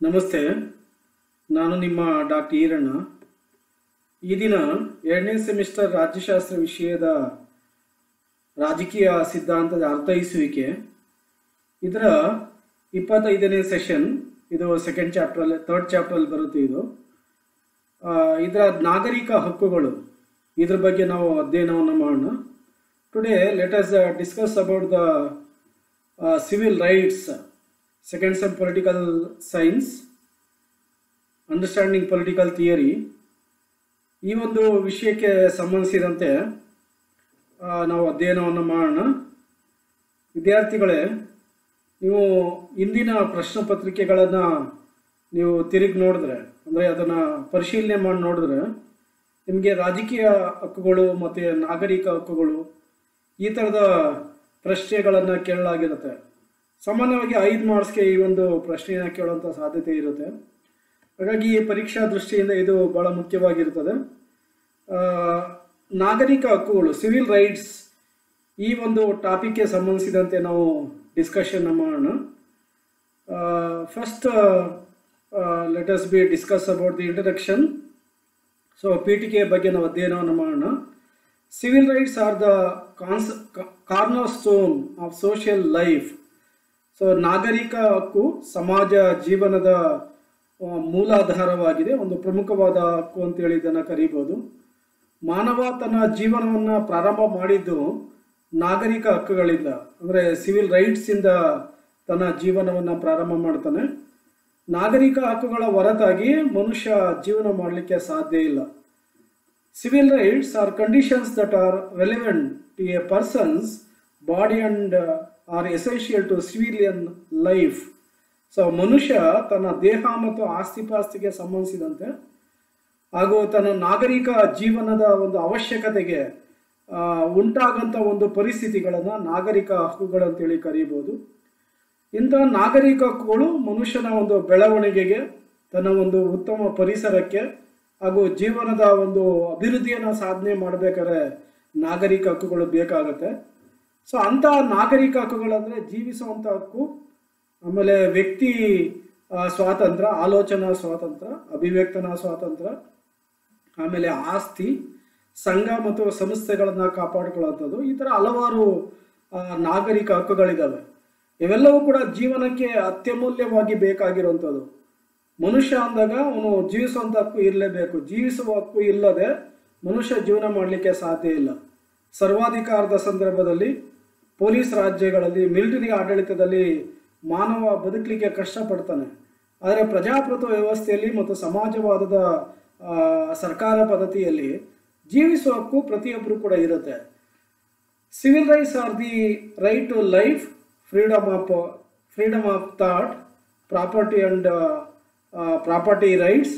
ನಮಸ್ತೆ, ನಾನು ನಿಮ್ಮ ಡಾಕ್ಟರ್ ಈರಣ್ಣ. ಈ ದಿನ 2ನೇ ಸೆಮಿಸ್ಟರ್ ರಾಜ್ಯಶಾಸ್ತ್ರ ವಿಷಯದ ರಾಜಕೀಯ ಸಿದ್ಧಾಂತದ ಅರ್ಥೈಸುವಿಕೆ ಇದರ 25ನೇ ಸೆಷನ್. ಇದು ಸೆಕೆಂಡ್ ಚಾಪ್ಟರ್, ಥರ್ಡ್ ಚಾಪ್ಟರಲ್ಲಿ ಬರುತ್ತೆ. ಇದರ ನಾಗರಿಕ ಹಕ್ಕುಗಳು, ಇದ್ರ ಬಗ್ಗೆ ನಾವು ಅಧ್ಯಯನವನ್ನು ಮಾಡೋಣ. Today let us discuss about the civil rights, second sem political science, understanding political theory. ಈ ಒಂದು ವಿಷಯಕ್ಕೆ ಸಂಬಂಧಿಸಿದಂತೆ ನಾವು ಅಧ್ಯಯನವನ್ನು ಮಾಡೋಣ. ವಿದ್ಯಾರ್ಥಿಗಳೇ, ನೀವು ಇಂದಿನ ಪ್ರಶ್ನೆ ಪತ್ರಿಕೆಗಳನ್ನು ನೀವು ತಿರುಗಿ ನೋಡಿದ್ರೆ, ಅಂದರೆ ಅದನ್ನು ಪರಿಶೀಲನೆ ಮಾಡಿ ನೋಡಿದ್ರೆ, ನಿಮಗೆ ರಾಜಕೀಯ ಹಕ್ಕುಗಳು ಮತ್ತು ನಾಗರಿಕ ಹಕ್ಕುಗಳು ಈ ಥರದ ಪ್ರಶ್ನೆಗಳನ್ನು ಕೇಳಲಾಗಿರುತ್ತೆ. ಸಾಮಾನ್ಯವಾಗಿ 5 ಮಾರ್ಕ್ಸ್ಗೆ ಈ ಒಂದು ಪ್ರಶ್ನೆಯನ್ನು ಕೇಳುವಂಥ ಸಾಧ್ಯತೆ ಇರುತ್ತೆ. ಹಾಗಾಗಿ ಈ ಪರೀಕ್ಷಾ ದೃಷ್ಟಿಯಿಂದ ಇದು ಬಹಳ ಮುಖ್ಯವಾಗಿರ್ತದೆ. ನಾಗರಿಕ ಹಕ್ಕುಗಳು, ಸಿವಿಲ್ ರೈಟ್ಸ್, ಈ ಒಂದು ಟಾಪಿಕ್ಗೆ ಸಂಬಂಧಿಸಿದಂತೆ ನಾವು ಡಿಸ್ಕಷನ್ ಮಾಡೋಣ. First let us be discuss about the introduction. So ಪೀಠಿಕೆ ಬಗ್ಗೆ ನಾವು ಅಧ್ಯಯನವನ್ನು ಮಾಡೋಣ. Civil rights are the cornerstone of social life. So ನಾಗರಿಕ ಹಕ್ಕು ಸಮಾಜ ಜೀವನದ ಮೂಲಾಧಾರವಾಗಿದೆ, ಒಂದು ಪ್ರಮುಖವಾದ ಹಕ್ಕು ಅಂತೇಳಿ ಇದನ್ನು ಕರೀಬೋದು. ಮಾನವ ತನ್ನ ಜೀವನವನ್ನು ಪ್ರಾರಂಭ ಮಾಡಿದ್ದು ನಾಗರಿಕ ಹಕ್ಕುಗಳಿಂದ, ಅಂದರೆ ಸಿವಿಲ್ ರೈಟ್ಸಿಂದ ತನ್ನ ಜೀವನವನ್ನು ಪ್ರಾರಂಭ ಮಾಡ್ತಾನೆ. ನಾಗರಿಕ ಹಕ್ಕುಗಳ ಹೊರತಾಗಿ ಮನುಷ್ಯ ಜೀವನ ಮಾಡಲಿಕ್ಕೆ ಸಾಧ್ಯ ಇಲ್ಲ. Civil rights are conditions that are relevant to a person's body and are essential to civilian life. So ಮನುಷ್ಯ ತನ್ನ ದೇಹ ಮತ್ತು ಆಸ್ತಿಪಾಸ್ತಿಗೆ ಸಂಬಂಧಿಸಿದಂತೆ ಹಾಗೂ ತನ್ನ ನಾಗರಿಕ ಜೀವನದ ಒಂದು ಅವಶ್ಯಕತೆಗೆ ಉಂಟಾಗಂಥ ಒಂದು ಪರಿಸ್ಥಿತಿಗಳನ್ನು ನಾಗರಿಕ ಹಕ್ಕುಗಳಂತೇಳಿ ಕರೀಬೋದು. ಇಂಥ ನಾಗರಿಕ ಹಕ್ಕುಗಳು ಮನುಷ್ಯನ ಒಂದು ಬೆಳವಣಿಗೆಗೆ, ತನ್ನ ಒಂದು ಉತ್ತಮ ಪರಿಸರಕ್ಕೆ ಹಾಗೂ ಜೀವನದ ಒಂದು ಅಭಿವೃದ್ಧಿಯನ್ನು ಸಾಧನೆ ಮಾಡಬೇಕಾದ್ರೆ ನಾಗರಿಕ ಹಕ್ಕುಗಳು ಬೇಕಾಗತ್ತೆ. ಸೊ ಅಂಥ ನಾಗರಿಕ ಹಕ್ಕುಗಳಂದರೆ ಜೀವಿಸುವಂಥ ಹಕ್ಕು, ಆಮೇಲೆ ವ್ಯಕ್ತಿ ಸ್ವಾತಂತ್ರ್ಯ, ಆಲೋಚನಾ ಸ್ವಾತಂತ್ರ್ಯ, ಅಭಿವ್ಯಕ್ತನಾ ಸ್ವಾತಂತ್ರ್ಯ, ಆಮೇಲೆ ಆಸ್ತಿ, ಸಂಘ ಮತ್ತು ಸಂಸ್ಥೆಗಳನ್ನು ಕಾಪಾಡಿಕೊಳ್ಳುವಂಥದ್ದು. ಈ ಥರ ಹಲವಾರು ನಾಗರಿಕ ಹಕ್ಕುಗಳಿದ್ದಾವೆ. ಇವೆಲ್ಲವೂ ಕೂಡ ಜೀವನಕ್ಕೆ ಅತ್ಯಮೂಲ್ಯವಾಗಿ ಬೇಕಾಗಿರುವಂಥದ್ದು. ಮನುಷ್ಯ ಅಂದಾಗ ಅವನು ಜೀವಿಸುವಂಥ ಹಕ್ಕು ಇರಲೇಬೇಕು. ಜೀವಿಸುವ ಹಕ್ಕು ಇಲ್ಲದೆ ಮನುಷ್ಯ ಜೀವನ ಮಾಡಲಿಕ್ಕೆ ಸಾಧ್ಯ ಇಲ್ಲ. ಸರ್ವಾಧಿಕಾರದ ಸಂದರ್ಭದಲ್ಲಿ, ಪೊಲೀಸ್ ರಾಜ್ಯಗಳಲ್ಲಿ, ಮಿಲಿಟರಿ ಆಡಳಿತದಲ್ಲಿ ಮಾನವ ಬದುಕಲಿಕ್ಕೆ ಕಷ್ಟಪಡ್ತಾನೆ. ಆದರೆ ಪ್ರಜಾಪ್ರಭುತ್ವ ವ್ಯವಸ್ಥೆಯಲ್ಲಿ ಮತ್ತು ಸಮಾಜವಾದದ ಸರ್ಕಾರ ಪದ್ಧತಿಯಲ್ಲಿ ಜೀವಿಸುವ ಹಕ್ಕು ಪ್ರತಿಯೊಬ್ಬರು ಕೂಡ ಇರುತ್ತೆ. Civil rights are the right to life, freedom of thought, property and property rights.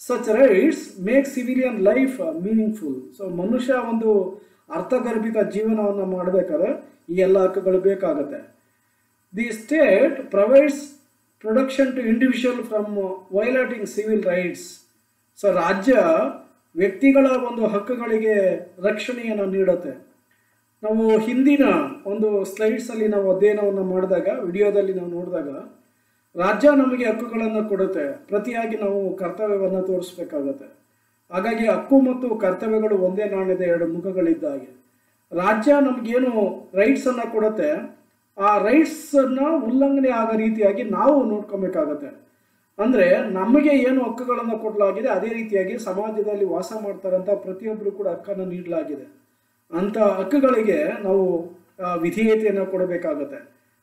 Such rights make civilian life meaningful. So ಮನುಷ್ಯ ಒಂದು ಅರ್ಥಗರ್ಭಿತ ಜೀವನವನ್ನು ಮಾಡಬೇಕಾದ್ರೆ ಈ ಎಲ್ಲ ಹಕ್ಕುಗಳು ಬೇಕಾಗುತ್ತೆ. The state provides protection to individual from violating civil rights. So ರಾಜ್ಯ ವ್ಯಕ್ತಿಗಳ ಒಂದು ಹಕ್ಕುಗಳಿಗೆ ರಕ್ಷಣೆಯನ್ನು ನೀಡುತ್ತೆ. ನಾವು ಹಿಂದಿನ ಒಂದು ಸ್ಲೈಡ್ಸಲ್ಲಿ ನಾವು ಅಧ್ಯಯನವನ್ನು ಮಾಡಿದಾಗ, ವಿಡಿಯೋದಲ್ಲಿ ನಾವು ನೋಡಿದಾಗ, ರಾಜ್ಯ ನಮಗೆ ಹಕ್ಕುಗಳನ್ನು ಕೊಡುತ್ತೆ, ಪ್ರತಿಯಾಗಿ ನಾವು ಕರ್ತವ್ಯವನ್ನು ತೋರಿಸ್ಬೇಕಾಗತ್ತೆ. ಹಾಗಾಗಿ ಹಕ್ಕು ಮತ್ತು ಕರ್ತವ್ಯಗಳು ಒಂದೇ ನಾಣ್ಯದ 2 ಮುಖಗಳಿದ್ದಾಗೆ. ರಾಜ್ಯ ನಮಗೇನು ರೈಟ್ಸನ್ನು ಕೊಡುತ್ತೆ, ಆ ರೈಟ್ಸನ್ನು ಉಲ್ಲಂಘನೆ ಆಗೋ ರೀತಿಯಾಗಿ ನಾವು ನೋಡ್ಕೊಬೇಕಾಗತ್ತೆ. ಅಂದರೆ ನಮಗೆ ಏನು ಹಕ್ಕುಗಳನ್ನು ಕೊಡಲಾಗಿದೆ ಅದೇ ರೀತಿಯಾಗಿ ಸಮಾಜದಲ್ಲಿ ವಾಸ ಮಾಡ್ತಾರಂಥ ಪ್ರತಿಯೊಬ್ಬರು ಕೂಡ ಹಕ್ಕನ್ನು ನೀಡಲಾಗಿದೆ. ಅಂಥ ಹಕ್ಕುಗಳಿಗೆ ನಾವು ವಿಧೇಯತೆಯನ್ನು ಕೊಡಬೇಕಾಗತ್ತೆ.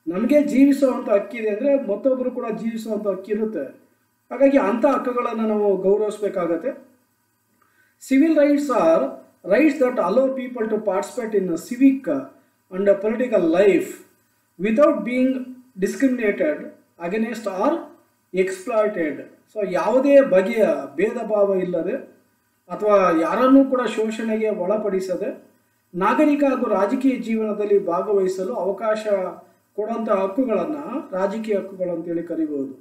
ನಮಗೆ ಜೀವಿಸುವಂಥ ಹಕ್ಕಿದೆ ಅಂದರೆ ಮತ್ತೊಬ್ಬರು ಕೂಡ ಜೀವಿಸುವಂಥ ಹಕ್ಕಿರುತ್ತೆ. ಹಾಗಾಗಿ ಅಂಥ ಹಕ್ಕುಗಳನ್ನು ನಾವು ಗೌರವಿಸಬೇಕಾಗತ್ತೆ. Civil rights are rights that allow people to participate in a civic and a political life without being discriminated against or exploited. So ಯಾವುದೇ ಬಗೆಯ ಭೇದ ಭಾವ ಇಲ್ಲದೆ ಅಥವಾ ಯಾರನ್ನೂ ಕೂಡ ಶೋಷಣೆಗೆ ಒಳಪಡಿಸದೆ ನಾಗರಿಕ ಹಾಗೂ ರಾಜಕೀಯ ಜೀವನದಲ್ಲಿ ಭಾಗವಹಿಸಲು ಅವಕಾಶ ಕೊಡುವಂಥ ಹಕ್ಕುಗಳನ್ನು ರಾಜಕೀಯ ಹಕ್ಕುಗಳು ಅಂತೇಳಿ ಕರಿಬೋದು.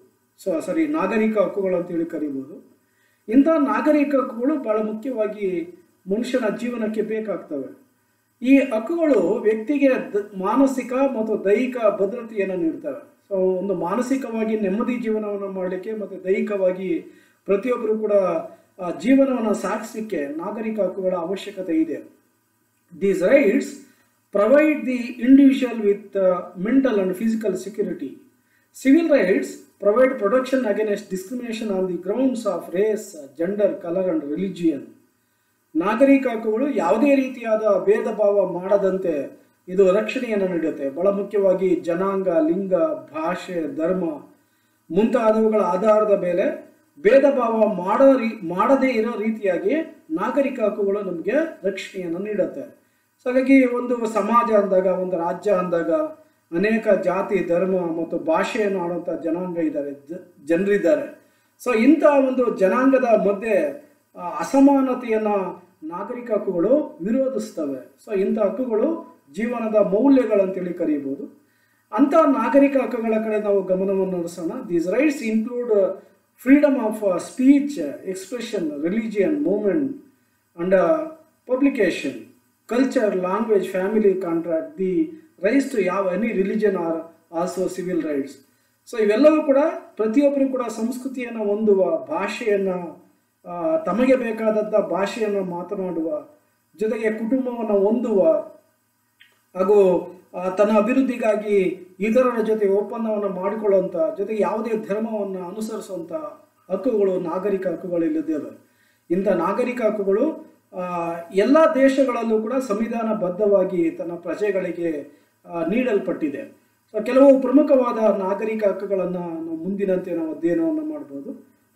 ನಾಗರಿಕ ಹಕ್ಕುಗಳು ಅಂತೇಳಿ ಕರಿಬೋದು. ಇಂಥ ನಾಗರಿಕ ಹಕ್ಕುಗಳು ಬಹಳ ಮುಖ್ಯವಾಗಿ ಮನುಷ್ಯನ ಜೀವನಕ್ಕೆ ಬೇಕಾಗ್ತವೆ. ಈ ಹಕ್ಕುಗಳು ವ್ಯಕ್ತಿಗೆ ಮಾನಸಿಕ ಮತ್ತು ದೈಹಿಕ ಭದ್ರತೆಯನ್ನು ನೀಡ್ತವೆ. ಸೊ ಒಂದು ಮಾನಸಿಕವಾಗಿ ನೆಮ್ಮದಿ ಜೀವನವನ್ನು ಮಾಡಲಿಕ್ಕೆ ಮತ್ತು ದೈಹಿಕವಾಗಿ ಪ್ರತಿಯೊಬ್ಬರು ಕೂಡ ಜೀವನವನ್ನು ಸಾಗಿಸಲಿಕ್ಕೆ ನಾಗರಿಕ ಹಕ್ಕುಗಳ ಅವಶ್ಯಕತೆ ಇದೆ. These rights provide the individual with mental and physical security. Civil rights provide protection against discrimination on the grounds of race, gender, color and religion. ನಾಗರಿಕ ಹಕ್ಕುಗಳು ಯಾವುದೇ ರೀತಿಯಾದ ಭೇದ ಭಾವ ಮಾಡದಂತೆ ಇದು ರಕ್ಷಣೆಯನ್ನು ನೀಡುತ್ತೆ. ಬಹಳ ಮುಖ್ಯವಾಗಿ ಜನಾಂಗ, ಲಿಂಗ, ಭಾಷೆ, ಧರ್ಮ ಮುಂತಾದವುಗಳ ಆಧಾರದ ಮೇಲೆ ಭೇದ ಭಾವ ಮಾಡದೇ ಇರೋ ರೀತಿಯಾಗಿ ನಾಗರಿಕ ಹಕ್ಕುಗಳು ನಮಗೆ ರಕ್ಷಣೆಯನ್ನು ನೀಡುತ್ತೆ. ಸೊ ಹಾಗಾಗಿ ಒಂದು ಸಮಾಜ ಅಂದಾಗ, ಒಂದು ರಾಜ್ಯ ಅಂದಾಗ ಅನೇಕ ಜಾತಿ, ಧರ್ಮ ಮತ್ತು ಭಾಷೆಯನ್ನು ಆಡುವಂಥ ಜನಾಂಗ ಇದ್ದಾರೆ, ಜನರಿದ್ದಾರೆ. ಸೊ ಇಂಥ ಒಂದು ಜನಾಂಗದ ಮಧ್ಯೆ ಅಸಮಾನತೆಯನ್ನು ನಾಗರಿಕ ಹಕ್ಕುಗಳು ವಿರೋಧಿಸ್ತವೆ. ಸೊ ಇಂಥ ಹಕ್ಕುಗಳು ಜೀವನದ ಮೌಲ್ಯಗಳಂತೇಳಿ ಕರೀಬೋದು. ಅಂಥ ನಾಗರಿಕ ಹಕ್ಕುಗಳ ಕಡೆ ನಾವು ಗಮನವನ್ನು ಹರಿಸೋಣ. These rights include freedom of speech, expression, religion, movement and publication, culture, language, family contract, the rights to have any religion are also civil rights. So ಇವೆಲ್ಲವೂ ಕೂಡ ಪ್ರತಿಯೊಬ್ಬರು ಕೂಡ ಸಂಸ್ಕೃತಿಯನ್ನು ಹೊಂದುವ, ಭಾಷೆಯನ್ನು ತಮಗೆ ಬೇಕಾದಂಥ ಭಾಷೆಯನ್ನು ಮಾತನಾಡುವ, ಜೊತೆಗೆ ಕುಟುಂಬವನ್ನು ಹೊಂದುವ ಹಾಗೂ ತನ್ನ ಅಭಿವೃದ್ಧಿಗಾಗಿ ಇತರರ ಜೊತೆ ಒಪ್ಪಂದವನ್ನು ಮಾಡಿಕೊಳ್ಳುವಂಥ, ಜೊತೆಗೆ ಯಾವುದೇ ಧರ್ಮವನ್ನು ಅನುಸರಿಸುವಂಥ ಹಕ್ಕುಗಳು ನಾಗರಿಕ ಹಕ್ಕುಗಳಿಲ್ಲಿದ್ದಾವೆ. ಇಂಥ ನಾಗರಿಕ ಹಕ್ಕುಗಳು ಎಲ್ಲ ದೇಶಗಳಲ್ಲೂ ಕೂಡ ಸಂವಿಧಾನಬದ್ಧವಾಗಿ ತನ್ನ ಪ್ರಜೆಗಳಿಗೆ ನೀಡಲ್ಪಟ್ಟಿದೆ. ಸೊ ಕೆಲವು ಪ್ರಮುಖವಾದ ನಾಗರಿಕ ಹಕ್ಕುಗಳನ್ನು ನಾವು ಮುಂದಿನಂತೆ ನಾವು ಅಧ್ಯಯನವನ್ನು ಮಾಡ್ಬೋದು.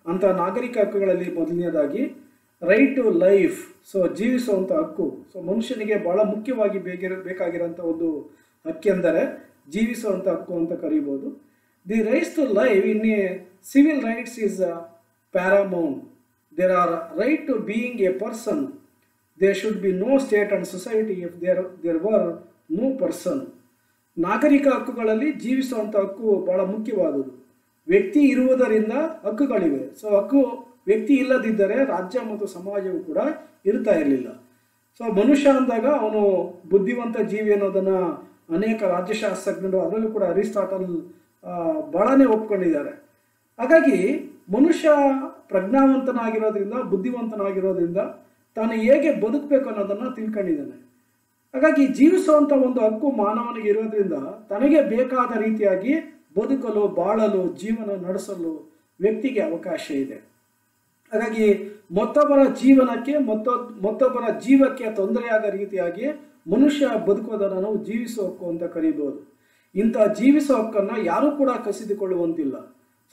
ಅಂಥ ನಾಗರಿಕ ಹಕ್ಕುಗಳಲ್ಲಿ ಮೊದಲನೇದಾಗಿ ರೈಟ್ ಟು ಲೈಫ್, ಸೊ ಜೀವಿಸುವಂಥ ಹಕ್ಕು. ಸೊ ಮನುಷ್ಯನಿಗೆ ಬಹಳ ಮುಖ್ಯವಾಗಿ ಬೇಕಾಗಿರೋಂಥ ಒಂದು ಹಕ್ಕೆಂದರೆ ಜೀವಿಸುವಂಥ ಹಕ್ಕು ಅಂತ ಕರೀಬೋದು. The rights to life in a civil rights is paramount. There are right to being a person. There should be no state and society if there were no person. ನಾಗರಿಕ ಹಕ್ಕುಗಳಲ್ಲಿ ಜೀವಿಸುವಂಥ ಹಕ್ಕು ಬಹಳ ಮುಖ್ಯವಾದುದು. ವ್ಯಕ್ತಿ ಇರುವುದರಿಂದ ಹಕ್ಕುಗಳಿವೆ. ಸೊ ವ್ಯಕ್ತಿ ಇಲ್ಲದಿದ್ದರೆ ರಾಜ್ಯ ಮತ್ತು ಸಮಾಜವು ಕೂಡ ಇರ್ತಾ ಇರಲಿಲ್ಲ. ಸೊ ಮನುಷ್ಯ ಅಂದಾಗ ಅವನು ಬುದ್ಧಿವಂತ ಜೀವಿ ಅನ್ನೋದನ್ನು ಅನೇಕ ರಾಜ್ಯಶಾಸ್ತ್ರಜ್ಞರು, ಅದರಲ್ಲೂ ಕೂಡ ಅರಿಸ್ಟಾಟಲ್ ಬಹಳನೇ ಒಪ್ಕೊಂಡಿದ್ದಾರೆ. ಹಾಗಾಗಿ ಮನುಷ್ಯ ಪ್ರಜ್ಞಾವಂತನಾಗಿರೋದ್ರಿಂದ, ಬುದ್ಧಿವಂತನಾಗಿರೋದ್ರಿಂದ ತಾನು ಹೇಗೆ ಬದುಕಬೇಕು ಅನ್ನೋದನ್ನು ತಿಳ್ಕೊಂಡಿದ್ದಾನೆ. ಹಾಗಾಗಿ ಜೀವಿಸುವಂಥ ಒಂದು ಹಕ್ಕು ಮಾನವನಿಗೆ ಇರೋದ್ರಿಂದ ತನಗೆ ಬೇಕಾದ ರೀತಿಯಾಗಿ ಬದುಕಲು, ಬಾಳಲು, ಜೀವನ ನಡೆಸಲು ವ್ಯಕ್ತಿಗೆ ಅವಕಾಶ ಇದೆ. ಹಾಗಾಗಿ ಮತ್ತೊಬ್ಬರ ಜೀವನಕ್ಕೆ ಮತ್ತೊಬ್ಬರ ಜೀವಕ್ಕೆ ತೊಂದರೆಯಾಗೋ ರೀತಿಯಾಗಿ ಮನುಷ್ಯ ಬದುಕೋದನ್ನು ನಾವು ಜೀವಿಸುವ ಹಕ್ಕು ಅಂತ ಕರೀಬೋದು. ಇಂಥ ಜೀವಿಸುವ ಹಕ್ಕನ್ನು ಯಾರೂ ಕೂಡ ಕಸಿದುಕೊಳ್ಳುವಂತಿಲ್ಲ.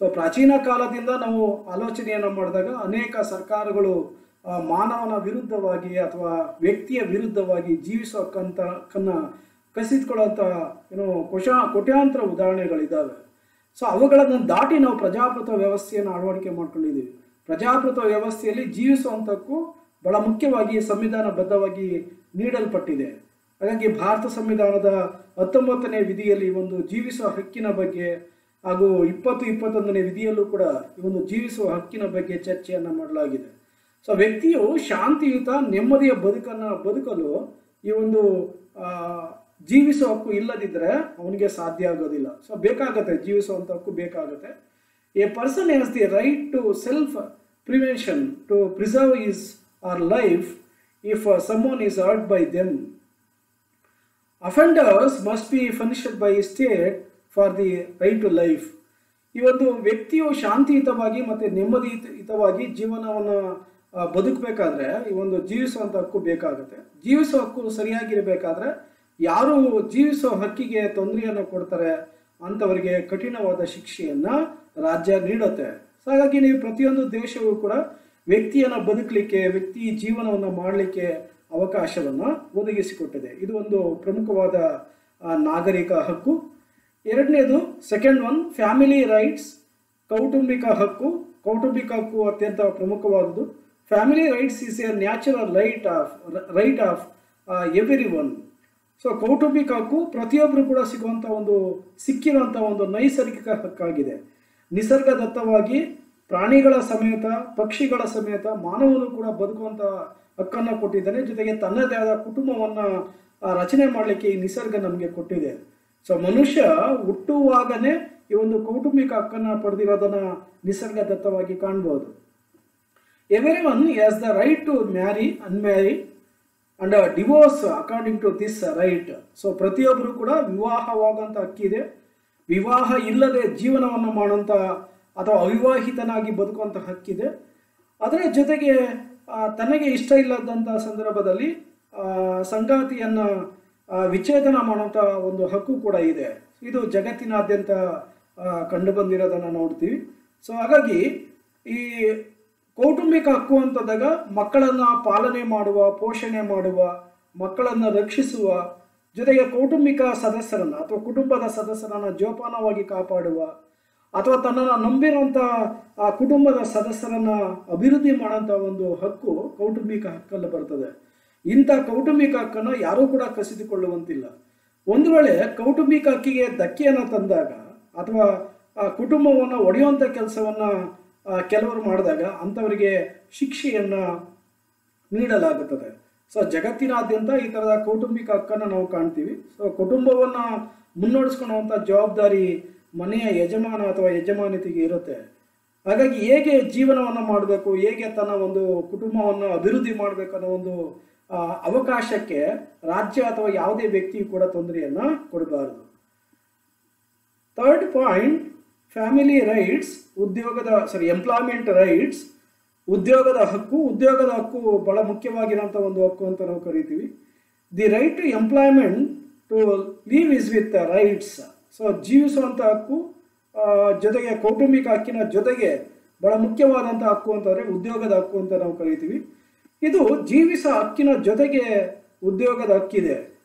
ಸೊ ಪ್ರಾಚೀನ ಕಾಲದಿಂದ ನಾವು ಆಲೋಚನೆಯನ್ನು ಮಾಡಿದಾಗ ಅನೇಕ ಸರ್ಕಾರಗಳು ಮಾನವನ ವಿರುದ್ಧವಾಗಿ ಅಥವಾ ವ್ಯಕ್ತಿಯ ವಿರುದ್ಧವಾಗಿ ಜೀವಿಸುವ ಹಕ್ಕನ್ನು ಕಸಿದುಕೊಳ್ಳುವಂಥ ಕೋಟ್ಯಾಂತರ ಉದಾಹರಣೆಗಳಿದ್ದಾವೆ. ಸೊ ಅವುಗಳನ್ನು ದಾಟಿ ನಾವು ಪ್ರಜಾಪ್ರಭುತ್ವ ವ್ಯವಸ್ಥೆಯನ್ನು ಅಳವಡಿಕೆ ಮಾಡ್ಕೊಂಡಿದ್ದೀವಿ. ಪ್ರಜಾಪ್ರಭುತ್ವ ವ್ಯವಸ್ಥೆಯಲ್ಲಿ ಜೀವಿಸುವಂಥಕ್ಕೂ ಬಹಳ ಮುಖ್ಯವಾಗಿ ಸಂವಿಧಾನಬದ್ಧವಾಗಿ ನೀಡಲ್ಪಟ್ಟಿದೆ. ಹಾಗಾಗಿ ಭಾರತ ಸಂವಿಧಾನದ 19ನೇ ವಿಧಿಯಲ್ಲಿ ಒಂದು ಜೀವಿಸುವ ಹಕ್ಕಿನ ಬಗ್ಗೆ ಹಾಗೂ 20-21ನೇ ವಿಧಿಯಲ್ಲೂ ಕೂಡ ಈ ಒಂದು ಜೀವಿಸುವ ಹಕ್ಕಿನ ಬಗ್ಗೆ ಚರ್ಚೆಯನ್ನು ಮಾಡಲಾಗಿದೆ. ಸೊ ವ್ಯಕ್ತಿಯು ಶಾಂತಿಯುತ ನೆಮ್ಮದಿಯ ಬದುಕಲು ಈ ಒಂದು ಜೀವಿಸುವ ಹಕ್ಕು ಇಲ್ಲದಿದ್ದರೆ ಅವನಿಗೆ ಸಾಧ್ಯ ಆಗೋದಿಲ್ಲ. ಸೊ ಬೇಕಾಗತ್ತೆ, ಜೀವಿಸುವಂಥ ಹಕ್ಕು ಬೇಕಾಗತ್ತೆ. A person has the right to self prevention to preserve his or life if someone is hurt by them. Offenders must be punished by state for the right to life. ಈ ಒಂದು ವ್ಯಕ್ತಿಯು ಶಾಂತಿಯುತವಾಗಿ ಮತ್ತು ನೆಮ್ಮದಿಯುತವಾಗಿ ಜೀವನವನ್ನು ಬದುಕಬೇಕಾದ್ರೆ ಈ ಒಂದು ಜೀವಿಸುವಂಥ ಹಕ್ಕು ಬೇಕಾಗುತ್ತೆ. ಜೀವಿಸುವ ಹಕ್ಕು ಸರಿಯಾಗಿರಬೇಕಾದ್ರೆ ಯಾರು ಜೀವಿಸುವ ಹಕ್ಕಿಗೆ ತೊಂದರೆಯನ್ನು ಕೊಡ್ತಾರೆ ಅಂಥವರಿಗೆ ಕಠಿಣವಾದ ಶಿಕ್ಷೆಯನ್ನು ರಾಜ್ಯ ನೀಡುತ್ತೆ. ಸೊ ಹಾಗಾಗಿ ನೀವು ಪ್ರತಿಯೊಂದು ದೇಶವೂ ಕೂಡ ವ್ಯಕ್ತಿಯನ್ನು ಬದುಕಲಿಕ್ಕೆ, ವ್ಯಕ್ತಿ ಜೀವನವನ್ನು ಮಾಡಲಿಕ್ಕೆ ಅವಕಾಶವನ್ನು ಒದಗಿಸಿಕೊಟ್ಟಿದೆ. ಇದು ಒಂದು ಪ್ರಮುಖವಾದ ನಾಗರಿಕ ಹಕ್ಕು. ಎರಡನೇದು ಸೆಕೆಂಡ್ ಒನ್ ಫ್ಯಾಮಿಲಿ ರೈಟ್ಸ್, ಕೌಟುಂಬಿಕ ಹಕ್ಕು. ಕೌಟುಂಬಿಕ ಹಕ್ಕು ಅತ್ಯಂತ ಪ್ರಮುಖವಾದುದು. Family rights is a natural right of every one. So ಕೌಟುಂಬಿಕ ಹಕ್ಕು ಪ್ರತಿಯೊಬ್ಬರು ಕೂಡ ಸಿಕ್ಕಿರುವಂಥ ಒಂದು ನೈಸರ್ಗಿಕ ಹಕ್ಕಾಗಿದೆ. ನಿಸರ್ಗದತ್ತವಾಗಿ ಪ್ರಾಣಿಗಳ ಸಮೇತ, ಪಕ್ಷಿಗಳ ಸಮೇತ ಮಾನವನು ಕೂಡ ಬದುಕುವಂಥ ಹಕ್ಕನ್ನು ಕೊಟ್ಟಿದ್ದಾನೆ. ಜೊತೆಗೆ ತನ್ನದೇ ಆದ ಕುಟುಂಬವನ್ನು ರಚನೆ ಮಾಡಲಿಕ್ಕೆ ಈ ನಿಸರ್ಗ ನಮಗೆ ಕೊಟ್ಟಿದೆ. ಸೊ ಮನುಷ್ಯ ಹುಟ್ಟುವಾಗನೇ ಈ ಒಂದು ಕೌಟುಂಬಿಕ ಹಕ್ಕನ್ನು ಪಡೆದಿರೋದನ್ನ ನಿಸರ್ಗದತ್ತವಾಗಿ ಕಾಣ್ಬೋದು. Everyone has the right to marry, unmarry and divorce according to this right. So ಪ್ರತಿಯೊಬ್ಬರು ಕೂಡ ವಿವಾಹವಾಗುವಂಥ ಹಕ್ಕಿದೆ. ವಿವಾಹ ಇಲ್ಲದೆ ಜೀವನವನ್ನು ಮಾಡುವಂಥ ಅಥವಾ ಅವಿವಾಹಿತನಾಗಿ ಬದುಕುವಂಥ ಹಕ್ಕಿದೆ. ಅದರ ಜೊತೆಗೆ ತನಗೆ ಇಷ್ಟ ಇಲ್ಲದಂಥ ಸಂದರ್ಭದಲ್ಲಿ ಸಂಗಾತಿಯನ್ನು ವಿಚ್ಛೇದನ ಮಾಡುವಂಥ ಒಂದು ಹಕ್ಕು ಕೂಡ ಇದೆ. ಇದು ಜಗತ್ತಿನಾದ್ಯಂತ ಕಂಡು ಬಂದಿರೋದನ್ನು ನೋಡ್ತೀವಿ. ಸೊ ಹಾಗಾಗಿ ಈ ಕೌಟುಂಬಿಕ ಹಕ್ಕು ಅಂತಂದಾಗ ಮಕ್ಕಳನ್ನು ಪಾಲನೆ ಮಾಡುವ, ಪೋಷಣೆ ಮಾಡುವ, ಮಕ್ಕಳನ್ನು ರಕ್ಷಿಸುವ, ಜೊತೆಗೆ ಕೌಟುಂಬಿಕ ಸದಸ್ಯರನ್ನು ಅಥವಾ ಕುಟುಂಬದ ಸದಸ್ಯರನ್ನು ಜೋಪಾನವಾಗಿ ಕಾಪಾಡುವ, ಅಥವಾ ತನ್ನನ್ನು ನಂಬಿರುವಂಥ ಆ ಕುಟುಂಬದ ಸದಸ್ಯರನ್ನು ಅಭಿವೃದ್ಧಿ ಮಾಡೋಂಥ ಒಂದು ಹಕ್ಕು ಕೌಟುಂಬಿಕ ಹಕ್ಕಲ್ಲಿ ಬರ್ತದೆ. ಇಂಥ ಕೌಟುಂಬಿಕ ಹಕ್ಕನ್ನು ಯಾರೂ ಕೂಡ ಕಸಿದುಕೊಳ್ಳುವಂತಿಲ್ಲ. ಒಂದು ವೇಳೆ ಕೌಟುಂಬಿಕ ಹಕ್ಕಿಗೆ ಧಕ್ಕೆಯನ್ನು ತಂದಾಗ ಅಥವಾ ಆ ಕುಟುಂಬವನ್ನು ಒಡೆಯುವಂಥ ಕೆಲಸವನ್ನು ಕೆಲವರು ಮಾಡಿದಾಗ ಅಂಥವರಿಗೆ ಶಿಕ್ಷೆಯನ್ನು ನೀಡಲಾಗುತ್ತದೆ. ಸೊ ಜಗತ್ತಿನಾದ್ಯಂತ ಈ ಥರದ ಕೌಟುಂಬಿಕ ಹಕ್ಕನ್ನು ನಾವು ಕಾಣ್ತೀವಿ. ಸೊ ಕುಟುಂಬವನ್ನು ಮುನ್ನಡೆಸ್ಕೊಳ್ಳುವಂಥ ಜವಾಬ್ದಾರಿ ಮನೆಯ ಯಜಮಾನ ಅಥವಾ ಯಜಮಾನಿತಿಗೆ ಇರುತ್ತೆ. ಹಾಗಾಗಿ ಹೇಗೆ ಜೀವನವನ್ನು ಮಾಡಬೇಕು, ಹೇಗೆ ತನ್ನ ಒಂದು ಕುಟುಂಬವನ್ನು ಅಭಿವೃದ್ಧಿ ಮಾಡಬೇಕು ಅನ್ನೋ ಒಂದು ಅವಕಾಶಕ್ಕೆ ರಾಜ್ಯ ಅಥವಾ ಯಾವುದೇ ವ್ಯಕ್ತಿಯು ಕೂಡ ತೊಂದರೆಯನ್ನು ಕೊಡಬಾರದು. Third point, family rights, employment rights, ಉದ್ಯೋಗದ ಹಕ್ಕು. ಉದ್ಯೋಗದ ಹಕ್ಕು ಬಹಳ ಮುಖ್ಯವಾಗಿರೋಂಥ ಒಂದು ಹಕ್ಕು ಅಂತ ನಾವು ಕರಿತೀವಿ. The right to employment to live is with rights. So ಜೀವಿಸುವಂಥ ಹಕ್ಕು ಜೊತೆಗೆ ಕೌಟುಂಬಿಕ ಹಕ್ಕಿನ ಜೊತೆಗೆ ಬಹಳ ಮುಖ್ಯವಾದಂಥ ಹಕ್ಕು ಅಂತಂದರೆ ಉದ್ಯೋಗದ ಹಕ್ಕು ಅಂತ ನಾವು ಕರಿತೀವಿ. ಇದು ಜೀವಿಸ ಹಕ್ಕಿನ ಜೊತೆಗೆ ಉದ್ಯೋಗದ ಹಕ್ಕಿದೆ.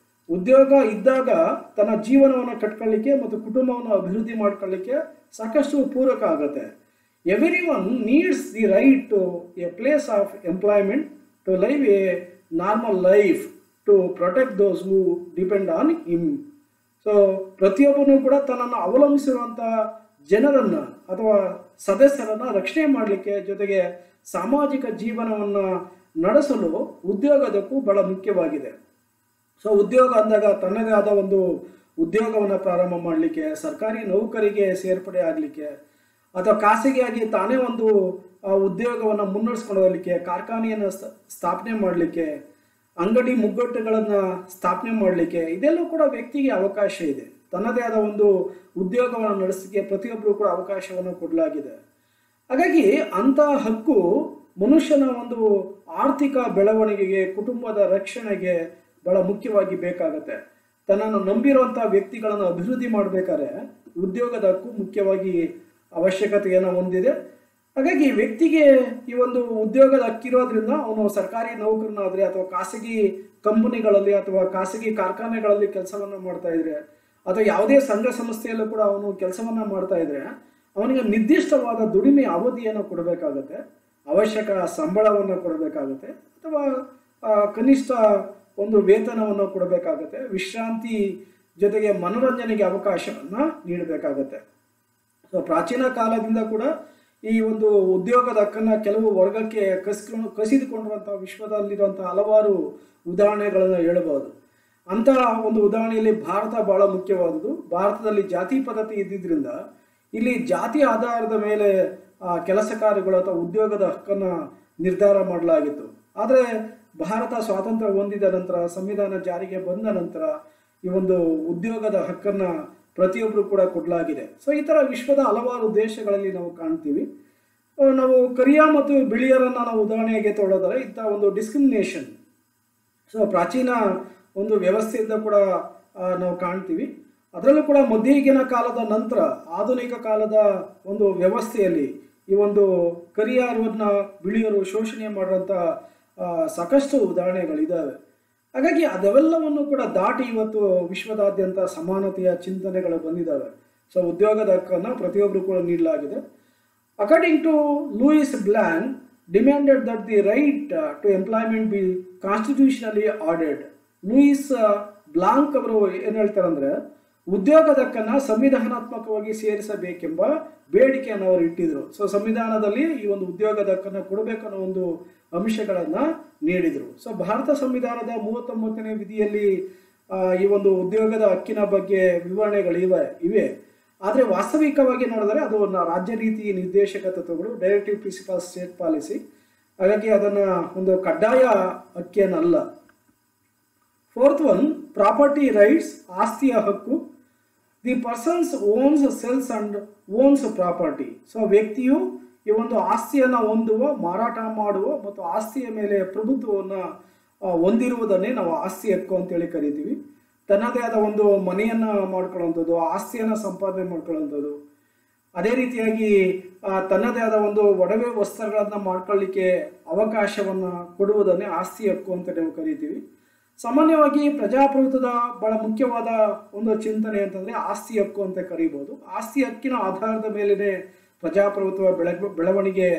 ಉದ್ಯೋಗ ಇದ್ದಾಗ ತನ್ನ ಜೀವನವನ್ನು ಕಟ್ಕೊಳ್ಳಿಕ್ಕೆ ಮತ್ತು ಕುಟುಂಬವನ್ನು ಅಭಿವೃದ್ಧಿ ಮಾಡ್ಕೊಳ್ಳಿಕ್ಕೆ ಸಾಕಷ್ಟು ಪೂರಕ ಆಗುತ್ತೆ. Everyone needs the right to a place of employment to live a normal life to protect those who depend on him. So ಪ್ರತಿಯೊಬ್ಬನೂ ಕೂಡ ತನ್ನನ್ನು ಅವಲಂಬಿಸಿರುವಂಥ ಜನರನ್ನು ಅಥವಾ ಸದಸ್ಯರನ್ನು ರಕ್ಷಣೆ ಮಾಡಲಿಕ್ಕೆ, ಜೊತೆಗೆ ಸಾಮಾಜಿಕ ಜೀವನವನ್ನು ನಡೆಸಲು ಉದ್ಯೋಗದಕ್ಕೂ ಬಹಳ ಮುಖ್ಯವಾಗಿದೆ. ಸೊ ಉದ್ಯೋಗ ಅಂದಾಗ ತನ್ನದೇ ಆದ ಒಂದು ಉದ್ಯೋಗವನ್ನು ಪ್ರಾರಂಭ ಮಾಡಲಿಕ್ಕೆ, ಸರ್ಕಾರಿ ನೌಕರಿಗೆ ಸೇರ್ಪಡೆ ಆಗಲಿಕ್ಕೆ, ಅಥವಾ ಖಾಸಗಿಯಾಗಿ ತಾನೇ ಒಂದು ಉದ್ಯೋಗವನ್ನು ಮುನ್ನಡೆಸ್ಕೊಂಡು ಹೋಗಲಿಕ್ಕೆ, ಕಾರ್ಖಾನೆಯನ್ನು ಸ್ಥಾಪನೆ ಮಾಡಲಿಕ್ಕೆ, ಅಂಗಡಿ ಮುಗ್ಗಟ್ಟುಗಳನ್ನು ಸ್ಥಾಪನೆ ಮಾಡಲಿಕ್ಕೆ, ಇದೆಲ್ಲೂ ಕೂಡ ವ್ಯಕ್ತಿಗೆ ಅವಕಾಶ ಇದೆ. ತನ್ನದೇ ಆದ ಒಂದು ಉದ್ಯೋಗವನ್ನು ನಡೆಸಲಿಕ್ಕೆ ಪ್ರತಿಯೊಬ್ಬರು ಕೂಡ ಅವಕಾಶವನ್ನು ಕೊಡಲಾಗಿದೆ. ಹಾಗಾಗಿ ಅಂಥ ಹಕ್ಕು ಮನುಷ್ಯನ ಒಂದು ಆರ್ಥಿಕ ಬೆಳವಣಿಗೆಗೆ, ಕುಟುಂಬದ ರಕ್ಷಣೆಗೆ ಬಹಳ ಮುಖ್ಯವಾಗಿ ಬೇಕಾಗುತ್ತೆ. ತನ್ನನ್ನು ನಂಬಿರುವಂಥ ವ್ಯಕ್ತಿಗಳನ್ನು ಅಭಿವೃದ್ಧಿ ಮಾಡಬೇಕಾದ್ರೆ ಉದ್ಯೋಗದ ಹಕ್ಕು ಮುಖ್ಯವಾಗಿ ಅವಶ್ಯಕತೆಯನ್ನು ಹೊಂದಿದೆ. ಹಾಗಾಗಿ ವ್ಯಕ್ತಿಗೆ ಈ ಒಂದು ಉದ್ಯೋಗದ ಹಕ್ಕಿರೋದ್ರಿಂದ ಅವನು ಸರ್ಕಾರಿ ನೌಕರನಾದರೆ ಅಥವಾ ಖಾಸಗಿ ಕಂಪನಿಗಳಲ್ಲಿ ಅಥವಾ ಖಾಸಗಿ ಕಾರ್ಖಾನೆಗಳಲ್ಲಿ ಕೆಲಸವನ್ನು ಮಾಡ್ತಾ ಇದ್ರೆ, ಅಥವಾ ಯಾವುದೇ ಸಂಘ ಸಂಸ್ಥೆಯಲ್ಲೂ ಕೂಡ ಅವನು ಕೆಲಸವನ್ನು ಮಾಡ್ತಾ ಇದ್ರೆ ಅವನಿಗೆ ನಿರ್ದಿಷ್ಟವಾದ ದುಡಿಮೆ ಅವಧಿಯನ್ನು ಕೊಡಬೇಕಾಗತ್ತೆ, ಅವಶ್ಯಕ ಸಂಬಳವನ್ನು ಕೊಡಬೇಕಾಗತ್ತೆ, ಅಥವಾ ಕನಿಷ್ಠ ಒಂದು ವೇತನವನ್ನು ಕೊಡಬೇಕಾಗತ್ತೆ, ವಿಶ್ರಾಂತಿ ಜೊತೆಗೆ ಮನೋರಂಜನೆಗೆ ಅವಕಾಶವನ್ನು ನೀಡಬೇಕಾಗತ್ತೆ. ಸೊ ಪ್ರಾಚೀನ ಕಾಲದಿಂದ ಕೂಡ ಈ ಒಂದು ಉದ್ಯೋಗದ ಹಕ್ಕನ್ನು ಕೆಲವು ವರ್ಗಕ್ಕೆ ಕಸಿದುಕೊಂಡಿರುವಂಥ ವಿಶ್ವದಲ್ಲಿರುವಂಥ ಹಲವಾರು ಉದಾಹರಣೆಗಳನ್ನು ಹೇಳಬಹುದು. ಅಂತಹ ಒಂದು ಉದಾಹರಣೆಯಲ್ಲಿ ಭಾರತ ಬಹಳ ಮುಖ್ಯವಾದುದು. ಭಾರತದಲ್ಲಿ ಜಾತಿ ಪದ್ಧತಿ ಇದ್ದಿದ್ದರಿಂದ ಇಲ್ಲಿ ಜಾತಿ ಆಧಾರದ ಮೇಲೆ ಕೆಲಸ ಕಾರ್ಯಗಳು ಅಥವಾ ಉದ್ಯೋಗದ ಹಕ್ಕನ್ನು ನಿರ್ಧಾರ ಮಾಡಲಾಗಿತ್ತು. ಆದರೆ ಭಾರತ ಸ್ವಾತಂತ್ರ್ಯ ಹೊಂದಿದ ನಂತರ, ಸಂವಿಧಾನ ಜಾರಿಗೆ ಬಂದ ನಂತರ ಈ ಒಂದು ಉದ್ಯೋಗದ ಹಕ್ಕನ್ನು ಪ್ರತಿಯೊಬ್ಬರು ಕೂಡ ಕೊಡಲಾಗಿದೆ. ಸೊ ಈ ಥರ ವಿಶ್ವದ ಹಲವಾರು ದೇಶಗಳಲ್ಲಿ ನಾವು ಕಾಣ್ತೀವಿ. ನಾವು ಕರಿಯ ಮತ್ತು ಬಿಳಿಯರನ್ನು ನಾವು ಉದಾಹರಣೆಗೆ ತೊಗೊಳ್ಳೋದಾದ್ರೆ ಇಂಥ ಒಂದು ಡಿಸ್ಕ್ರಿಮಿನೇಷನ್ ಸೊ ಪ್ರಾಚೀನ ಒಂದು ವ್ಯವಸ್ಥೆಯಿಂದ ಕೂಡ ನಾವು ಕಾಣ್ತೀವಿ. ಅದರಲ್ಲೂ ಕೂಡ ಮಧ್ಯಯುಗೀನ ಕಾಲದ ನಂತರ ಆಧುನಿಕ ಕಾಲದ ಒಂದು ವ್ಯವಸ್ಥೆಯಲ್ಲಿ ಈ ಒಂದು ಕರಿಯರನ್ನ ಬಿಳಿಯರು ಶೋಷಣೆ ಮಾಡುವಂಥ ಸಾಕಷ್ಟು ಉದಾಹರಣೆಗಳಿದ್ದಾವೆ. ಹಾಗಾಗಿ ಅದೆಲ್ಲವನ್ನು ಕೂಡ ದಾಟಿ ಇವತ್ತು ವಿಶ್ವದಾದ್ಯಂತ ಸಮಾನತೆಯ ಚಿಂತನೆಗಳು ಬಂದಿದ್ದಾವೆ. ಸೊ ಉದ್ಯೋಗದ ಹಕ್ಕನ್ನು ಪ್ರತಿಯೊಬ್ಬರು ಕೂಡ ನೀಡಲಾಗಿದೆ. According to Louis Blanc demanded that the right to employment be constitutionally ordered. Louis Blanc ಅವರು ಏನು ಹೇಳ್ತಾರೆ ಅಂದರೆ, ಉದ್ಯೋಗದ ಹಕ್ಕನ್ನು ಸಂವಿಧಾನಾತ್ಮಕವಾಗಿ ಸೇರಿಸಬೇಕೆಂಬ ಬೇಡಿಕೆಯನ್ನು ಅವರು ಇಟ್ಟಿದ್ರು. ಸೊ ಸಂವಿಧಾನದಲ್ಲಿ ಈ ಒಂದು ಉದ್ಯೋಗದ ಹಕ್ಕನ್ನು ಕೊಡಬೇಕನ್ನೋ ಒಂದು ಅಂಶಗಳನ್ನು ನೀಡಿದರು. ಸೊ ಭಾರತ ಸಂವಿಧಾನದ 39ನೇ ವಿಧಿಯಲ್ಲಿ ಈ ಒಂದು ಉದ್ಯೋಗದ ಹಕ್ಕಿನ ಬಗ್ಗೆ ವಿವರಣೆಗಳಿವೆ. ಆದರೆ ವಾಸ್ತವಿಕವಾಗಿ ನೋಡಿದರೆ ಅದು ರಾಜ್ಯ ನೀತಿ ನಿರ್ದೇಶಕ ತತ್ವಗಳು, ಡೈರೆಕ್ಟಿವ್ ಪ್ರಿನ್ಸಿಪಲ್ ಸ್ಟೇಟ್ ಪಾಲಿಸಿ. ಹಾಗಾಗಿ ಅದನ್ನು ಒಂದು ಕಡ್ಡಾಯ ಹಕ್ಕೇನಲ್ಲ. ಫೋರ್ತ್ ಒನ್, ಪ್ರಾಪರ್ಟಿ ರೈಟ್ಸ್, ಆಸ್ತಿಯ ಹಕ್ಕು. The persons owns cells and owns property. So ವ್ಯಕ್ತಿಯು ಈ ಒಂದು ಆಸ್ತಿಯನ್ನು ಹೊಂದುವ, ಮಾರಾಟ ಮಾಡುವ ಮತ್ತು ಆಸ್ತಿಯ ಮೇಲೆ ಪ್ರಭುತ್ವವನ್ನು ಹೊಂದಿರುವುದನ್ನೇ ನಾವು ಆಸ್ತಿ ಹಕ್ಕು ಅಂತೇಳಿ ಕರಿತೀವಿ. ತನ್ನದೇ ಆದ ಒಂದು ಮನೆಯನ್ನು ಮಾಡ್ಕೊಳ್ಳೋಂಥದ್ದು, ಆಸ್ತಿಯನ್ನು ಸಂಪಾದನೆ ಮಾಡ್ಕೊಳ್ಳೋಂಥದ್ದು, ಅದೇ ರೀತಿಯಾಗಿ ತನ್ನದೇ ಆದ ಒಂದು ಒಡವೆ ವಸ್ತ್ರಗಳನ್ನು ಮಾಡ್ಕೊಳ್ಳಿಕ್ಕೆ ಅವಕಾಶವನ್ನು ಕೊಡುವುದನ್ನೇ ಆಸ್ತಿ ಹಕ್ಕು ಅಂತ ನಾವು ಕರಿತೀವಿ. ಸಾಮಾನ್ಯವಾಗಿ ಪ್ರಜಾಪ್ರಭುತ್ವದ ಬಹಳ ಮುಖ್ಯವಾದ ಒಂದು ಚಿಂತನೆ ಅಂತಂದರೆ ಆಸ್ತಿ ಹಕ್ಕು ಅಂತ ಕರೀಬೋದು. ಆಸ್ತಿ ಹಕ್ಕಿನ ಆಧಾರದ ಮೇಲೇ ಪ್ರಜಾಪ್ರಭುತ್ವ ಬೆಳವಣಿಗೆ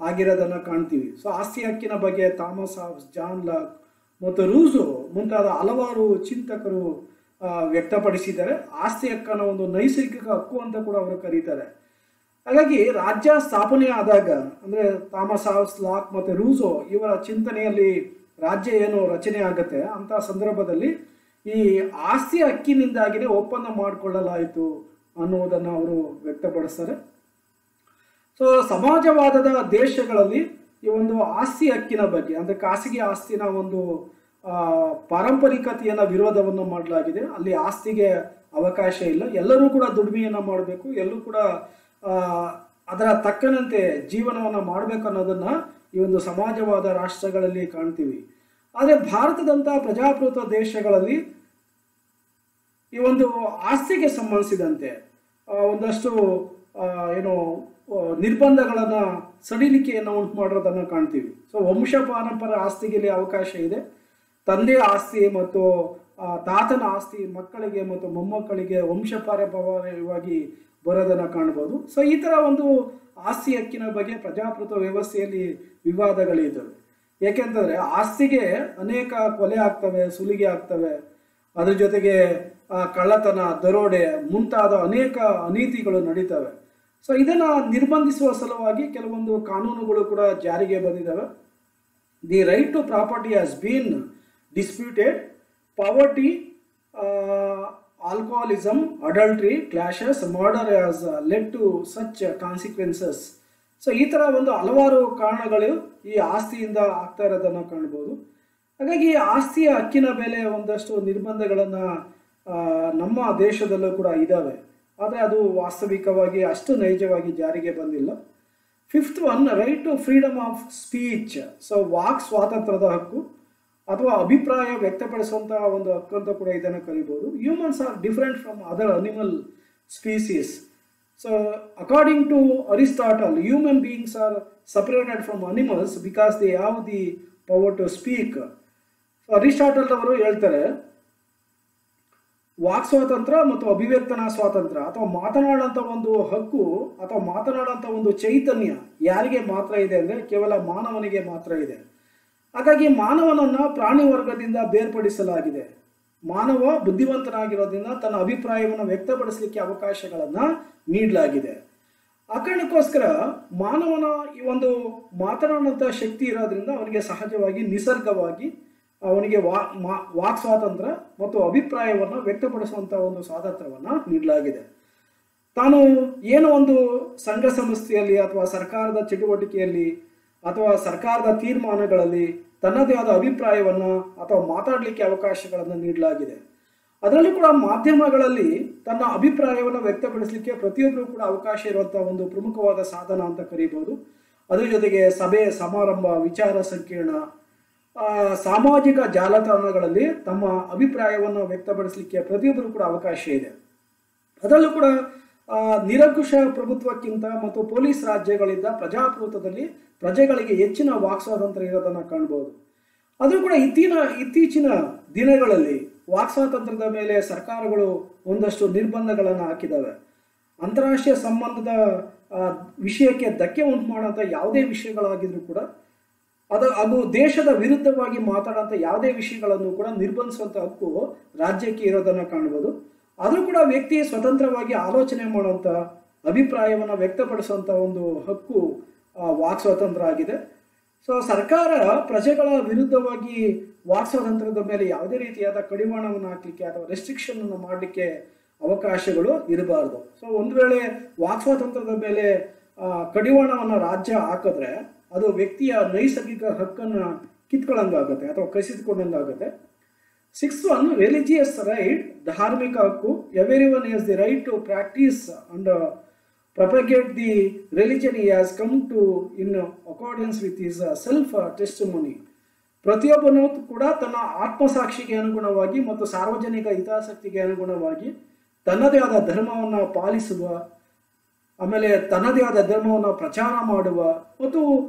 ಆಗಿರೋದನ್ನು ಕಾಣ್ತೀವಿ. ಸೊ ಆಸ್ತಿ ಹಕ್ಕಿನ ಬಗ್ಗೆ ಥಾಮಸ್ ಹಾಬ್ಸ್, ಜಾನ್ ಲಾಕ್ ಮತ್ತು ರೂಸೋ ಮುಂತಾದ ಹಲವಾರು ಚಿಂತಕರು ವ್ಯಕ್ತಪಡಿಸಿದ್ದಾರೆ. ಆಸ್ತಿ ಹಕ್ಕನ್ನು ಒಂದು ನೈಸರ್ಗಿಕ ಹಕ್ಕು ಅಂತ ಕೂಡ ಅವರು ಕರೀತಾರೆ. ಹಾಗಾಗಿ ರಾಜ್ಯ ಸ್ಥಾಪನೆ ಆದಾಗ, ಅಂದರೆ ಥಾಮಸ್ ಹಾಬ್ಸ್, ಲಾಕ್ ಮತ್ತು ರೂಸೋ ಇವರ ಚಿಂತನೆಯಲ್ಲಿ ರಾಜ್ಯ ಏನು ರಚನೆ ಆಗುತ್ತೆ ಅಂತ ಸಂದರ್ಭದಲ್ಲಿ ಈ ಆಸ್ತಿ ಹಕ್ಕಿನಿಂದಾಗಿಯೇ ಒಪ್ಪಂದ ಮಾಡಿಕೊಳ್ಳಲಾಯಿತು ಅನ್ನುವುದನ್ನು ಅವರು ವ್ಯಕ್ತಪಡಿಸ್ತಾರೆ. ಸೊ ಸಮಾಜವಾದದ ದೇಶಗಳಲ್ಲಿ ಈ ಒಂದು ಆಸ್ತಿ ಹಕ್ಕಿನ ಬಗ್ಗೆ, ಅಂದರೆ ಖಾಸಗಿ ಆಸ್ತಿನ ಒಂದು ಪಾರಂಪರಿಕತೆಯನ್ನು ವಿರೋಧವನ್ನು ಮಾಡಲಾಗಿದೆ. ಅಲ್ಲಿ ಆಸ್ತಿಗೆ ಅವಕಾಶ ಇಲ್ಲ, ಎಲ್ಲರೂ ಕೂಡ ದುಡಿಮೆಯನ್ನು ಮಾಡಬೇಕು, ಎಲ್ಲರೂ ಕೂಡ ಅದರ ತಕ್ಕನಂತೆ ಜೀವನವನ್ನು ಮಾಡಬೇಕು ಅನ್ನೋದನ್ನು ಈ ಒಂದು ಸಮಾಜವಾದ ರಾಷ್ಟ್ರಗಳಲ್ಲಿ ಕಾಣ್ತೀವಿ. ಆದರೆ ಭಾರತದಂಥ ಪ್ರಜಾಪ್ರಭುತ್ವ ದೇಶಗಳಲ್ಲಿ ಈ ಒಂದು ಆಸ್ತಿಗೆ ಸಂಬಂಧಿಸಿದಂತೆ ಒಂದಷ್ಟು ಏನು ನಿರ್ಬಂಧಗಳನ್ನು, ಸಡಿಲಿಕೆಯನ್ನು ಉಂಟು ಮಾಡಿರೋದನ್ನು ಕಾಣ್ತೀವಿ. ಸೊ ವಂಶ ಪಾರಂಪರ ಆಸ್ತಿಗೆ ಇಲ್ಲಿ ಅವಕಾಶ ಇದೆ. ತಂದೆಯ ಆಸ್ತಿ ಮತ್ತು ತಾತನ ಆಸ್ತಿ ಮಕ್ಕಳಿಗೆ ಮತ್ತು ಮೊಮ್ಮಕ್ಕಳಿಗೆ ವಂಶ ಪಾರಂಪರ್ಯವಾಗಿ ಬರೋದನ್ನು ಕಾಣ್ಬೋದು. ಸೊ ಈ ಥರ ಒಂದು ಆಸ್ತಿ ಹಕ್ಕಿನ ಬಗ್ಗೆ ಪ್ರಜಾಪ್ರಭುತ್ವ ವ್ಯವಸ್ಥೆಯಲ್ಲಿ ವಿವಾದಗಳಿದ್ದಾವೆ. ಏಕೆಂತಂದರೆ ಆಸ್ತಿಗೆ ಅನೇಕ ಕೊಲೆ ಆಗ್ತವೆ, ಸುಲಿಗೆ ಆಗ್ತವೆ, ಅದ್ರ ಜೊತೆಗೆ ಕಳ್ಳತನ, ದರೋಡೆ ಮುಂತಾದ ಅನೇಕ ಅನೀತಿಗಳು ನಡೀತವೆ. ಸೊ ಇದನ್ನು ನಿರ್ಬಂಧಿಸುವ ಸಲುವಾಗಿ ಕೆಲವೊಂದು ಕಾನೂನುಗಳು ಕೂಡ ಜಾರಿಗೆ ಬಂದಿದ್ದಾವೆ. The right to property has been disputed, poverty, alcoholism, adultery, clashes, murder has led to such consequences. So ಈ ಥರ ಒಂದು ಹಲವಾರು ಕಾರಣಗಳು ಈ ಆಸ್ತಿಯಿಂದ ಆಗ್ತಾ ಇರೋದನ್ನು ಕಾಣ್ಬೋದು. ಹಾಗಾಗಿ ಆಸ್ತಿಯ ಹಕ್ಕಿನ ಮೇಲೆ ಒಂದಷ್ಟು ನಿರ್ಬಂಧಗಳನ್ನು ನಮ್ಮ ದೇಶದಲ್ಲೂ ಕೂಡ ಇದ್ದಾವೆ, ಆದರೆ ಅದು ವಾಸ್ತವಿಕವಾಗಿ ಅಷ್ಟು ನೈಜವಾಗಿ ಜಾರಿಗೆ ಬಂದಿಲ್ಲ. Fifth one, right to freedom of speech. So ವಾಕ್ ಸ್ವಾತಂತ್ರ್ಯದ ಹಕ್ಕು ಅಥವಾ ಅಭಿಪ್ರಾಯ ವ್ಯಕ್ತಪಡಿಸುವಂತಹ ಒಂದು ಹಕ್ಕು ಅಂತ ಕೂಡ ಇದನ್ನು ಕರಿಬೋದು. Humans are different from other animal species. So according to Aristotle, human beings are separated from animals because they have the power to speak. So Aristotle ಅವರು ಹೇಳ್ತಾರೆ, ವಾಕ್ ಸ್ವಾತಂತ್ರ್ಯ ಮತ್ತು ಅಭಿವ್ಯಕ್ತನಾ ಸ್ವಾತಂತ್ರ್ಯ ಅಥವಾ ಮಾತನಾಡುವಂಥ ಒಂದು ಹಕ್ಕು ಅಥವಾ ಮಾತನಾಡುವಂಥ ಒಂದು ಚೈತನ್ಯ ಯಾರಿಗೆ ಮಾತ್ರ ಇದೆ ಅಂದರೆ ಕೇವಲ ಮಾನವನಿಗೆ ಮಾತ್ರ ಇದೆ. ಹಾಗಾಗಿ ಮಾನವನನ್ನು ಪ್ರಾಣಿ ವರ್ಗದಿಂದ ಬೇರ್ಪಡಿಸಲಾಗಿದೆ. ಮಾನವ ಬುದ್ಧಿವಂತನಾಗಿರೋದ್ರಿಂದ ತನ್ನ ಅಭಿಪ್ರಾಯವನ್ನು ವ್ಯಕ್ತಪಡಿಸಲಿಕ್ಕೆ ಅವಕಾಶಗಳನ್ನು ನೀಡಲಾಗಿದೆ. ಆ ಕಾರಣಕ್ಕೋಸ್ಕರ ಮಾನವನ ಈ ಒಂದು ಮಾತನಾಡುವಂಥ ಶಕ್ತಿ ಇರೋದ್ರಿಂದ ಅವನಿಗೆ ಸಹಜವಾಗಿ ನಿಸರ್ಗವಾಗಿ ಅವನಿಗೆ ವಾಕ್ ಸ್ವಾತಂತ್ರ್ಯ ಮತ್ತು ಅಭಿಪ್ರಾಯವನ್ನು ವ್ಯಕ್ತಪಡಿಸುವಂಥ ಒಂದು ಸ್ವಾತಂತ್ರ್ಯವನ್ನು ನೀಡಲಾಗಿದೆ. ತಾನು ಏನೋ ಒಂದು ಸಂಘ ಸಂಸ್ಥೆಯಲ್ಲಿ ಅಥವಾ ಸರ್ಕಾರದ ಚಟುವಟಿಕೆಯಲ್ಲಿ ಅಥವಾ ಸರ್ಕಾರದ ತೀರ್ಮಾನಗಳಲ್ಲಿ ತನ್ನದೇ ಆದ ಅಭಿಪ್ರಾಯವನ್ನು ಅಥವಾ ಮಾತಾಡಲಿಕ್ಕೆ ಅವಕಾಶಗಳನ್ನು ನೀಡಲಾಗಿದೆ. ಅದರಲ್ಲೂ ಕೂಡ ಮಾಧ್ಯಮಗಳಲ್ಲಿ ತನ್ನ ಅಭಿಪ್ರಾಯವನ್ನು ವ್ಯಕ್ತಪಡಿಸಲಿಕ್ಕೆ ಪ್ರತಿಯೊಬ್ಬರೂ ಕೂಡ ಅವಕಾಶ ಇರುವಂಥ ಒಂದು ಪ್ರಮುಖವಾದ ಸಾಧನ ಅಂತ ಕರೀಬೋದು. ಅದರ ಜೊತೆಗೆ ಸಭೆ, ಸಮಾರಂಭ, ವಿಚಾರ ಸಂಕಿರಣ, ಸಾಮಾಜಿಕ ಜಾಲತಾಣಗಳಲ್ಲಿ ತಮ್ಮ ಅಭಿಪ್ರಾಯವನ್ನು ವ್ಯಕ್ತಪಡಿಸಲಿಕ್ಕೆ ಪ್ರತಿಯೊಬ್ಬರೂ ಕೂಡ ಅವಕಾಶ ಇದೆ. ಅದರಲ್ಲೂ ಕೂಡ ನಿರಂಕುಶ ಪ್ರಭುತ್ವಕ್ಕಿಂತ ಮತ್ತು ಪೊಲೀಸ್ ರಾಜ್ಯಗಳಿಂದ ಪ್ರಜಾಪ್ರಭುತ್ವದಲ್ಲಿ ಪ್ರಜೆಗಳಿಗೆ ಹೆಚ್ಚಿನ ವಾಕ್ ಸ್ವಾತಂತ್ರ್ಯ ಇರೋದನ್ನು ಕಾಣ್ಬೋದು. ಆದರೂ ಕೂಡ ಇತ್ತೀಚಿನ ದಿನಗಳಲ್ಲಿ ವಾಕ್ ಸ್ವಾತಂತ್ರ್ಯದ ಮೇಲೆ ಸರ್ಕಾರಗಳು ಒಂದಷ್ಟು ನಿರ್ಬಂಧಗಳನ್ನು ಹಾಕಿದ್ದಾವೆ. ಅಂತಾರಾಷ್ಟ್ರೀಯ ಸಂಬಂಧದ ವಿಷಯಕ್ಕೆ ಧಕ್ಕೆ ಉಂಟು ಮಾಡುವಂಥ ಯಾವುದೇ ವಿಷಯಗಳಾಗಿದ್ರೂ ಕೂಡ ಅದು ದೇಶದ ವಿರುದ್ಧವಾಗಿ ಮಾತಾಡುವಂಥ ಯಾವುದೇ ವಿಷಯಗಳನ್ನು ಕೂಡ ನಿರ್ಬಂಧಿಸುವಂಥ ಹಕ್ಕು ರಾಜ್ಯಕ್ಕೆ ಇರೋದನ್ನು ಕಾಣ್ಬೋದು. ಆದರೂ ಕೂಡ ವ್ಯಕ್ತಿ ಸ್ವತಂತ್ರವಾಗಿ ಆಲೋಚನೆ ಮಾಡುವಂಥ, ಅಭಿಪ್ರಾಯವನ್ನು ವ್ಯಕ್ತಪಡಿಸುವಂಥ ಒಂದು ಹಕ್ಕು ವಾಕ್ ಸ್ವಾತಂತ್ರ್ಯ ಆಗಿದೆ. ಸೊ ಸರ್ಕಾರ ಪ್ರಜೆಗಳ ವಿರುದ್ಧವಾಗಿ ವಾಕ್ ಸ್ವಾತಂತ್ರ್ಯದ ಮೇಲೆ ಯಾವುದೇ ರೀತಿಯಾದ ಕಡಿವಾಣವನ್ನು ಹಾಕಲಿಕ್ಕೆ ಅಥವಾ ರೆಸ್ಟ್ರಿಕ್ಷನ್ ಮಾಡಲಿಕ್ಕೆ ಅವಕಾಶಗಳು ಇರಬಾರ್ದು. ಸೊ ಒಂದು ವೇಳೆ ವಾಕ್ ಸ್ವಾತಂತ್ರ್ಯದ ಮೇಲೆ ಕಡಿವಾಣವನ್ನು ರಾಜ್ಯ ಹಾಕಿದ್ರೆ ಅದು ವ್ಯಕ್ತಿಯ ನೈಸರ್ಗಿಕ ಹಕ್ಕನ್ನು ಕಿತ್ಕೊಳ್ಳಂಗಾಗುತ್ತೆ ಅಥವಾ ಕಸಿದುಕೊಂಡಂಗಾಗುತ್ತೆ. 6th one, ರಿಲಿಜಿಯಸ್ ರೈಟ್, ಧಾರ್ಮಿಕ ಹಕ್ಕು. Everyone has the right to practise and propagate the religion he has come to in accordance with his self testimony. ಪ್ರತಿಯೊಬ್ಬನೂ ಕೂಡ ತನ್ನ ಆತ್ಮಸಾಕ್ಷಿಗೆ ಅನುಗುಣವಾಗಿ ಮತ್ತು ಸಾರ್ವಜನಿಕ ಹಿತಾಸಕ್ತಿಗೆ ಅನುಗುಣವಾಗಿ ತನ್ನದೇ ಆದ ಧರ್ಮವನ್ನು ಪಾಲಿಸುವ, ಆಮೇಲೆ ತನ್ನದೇ ಆದ ಧರ್ಮವನ್ನು ಪ್ರಚಾರ ಮಾಡುವ ಮತ್ತು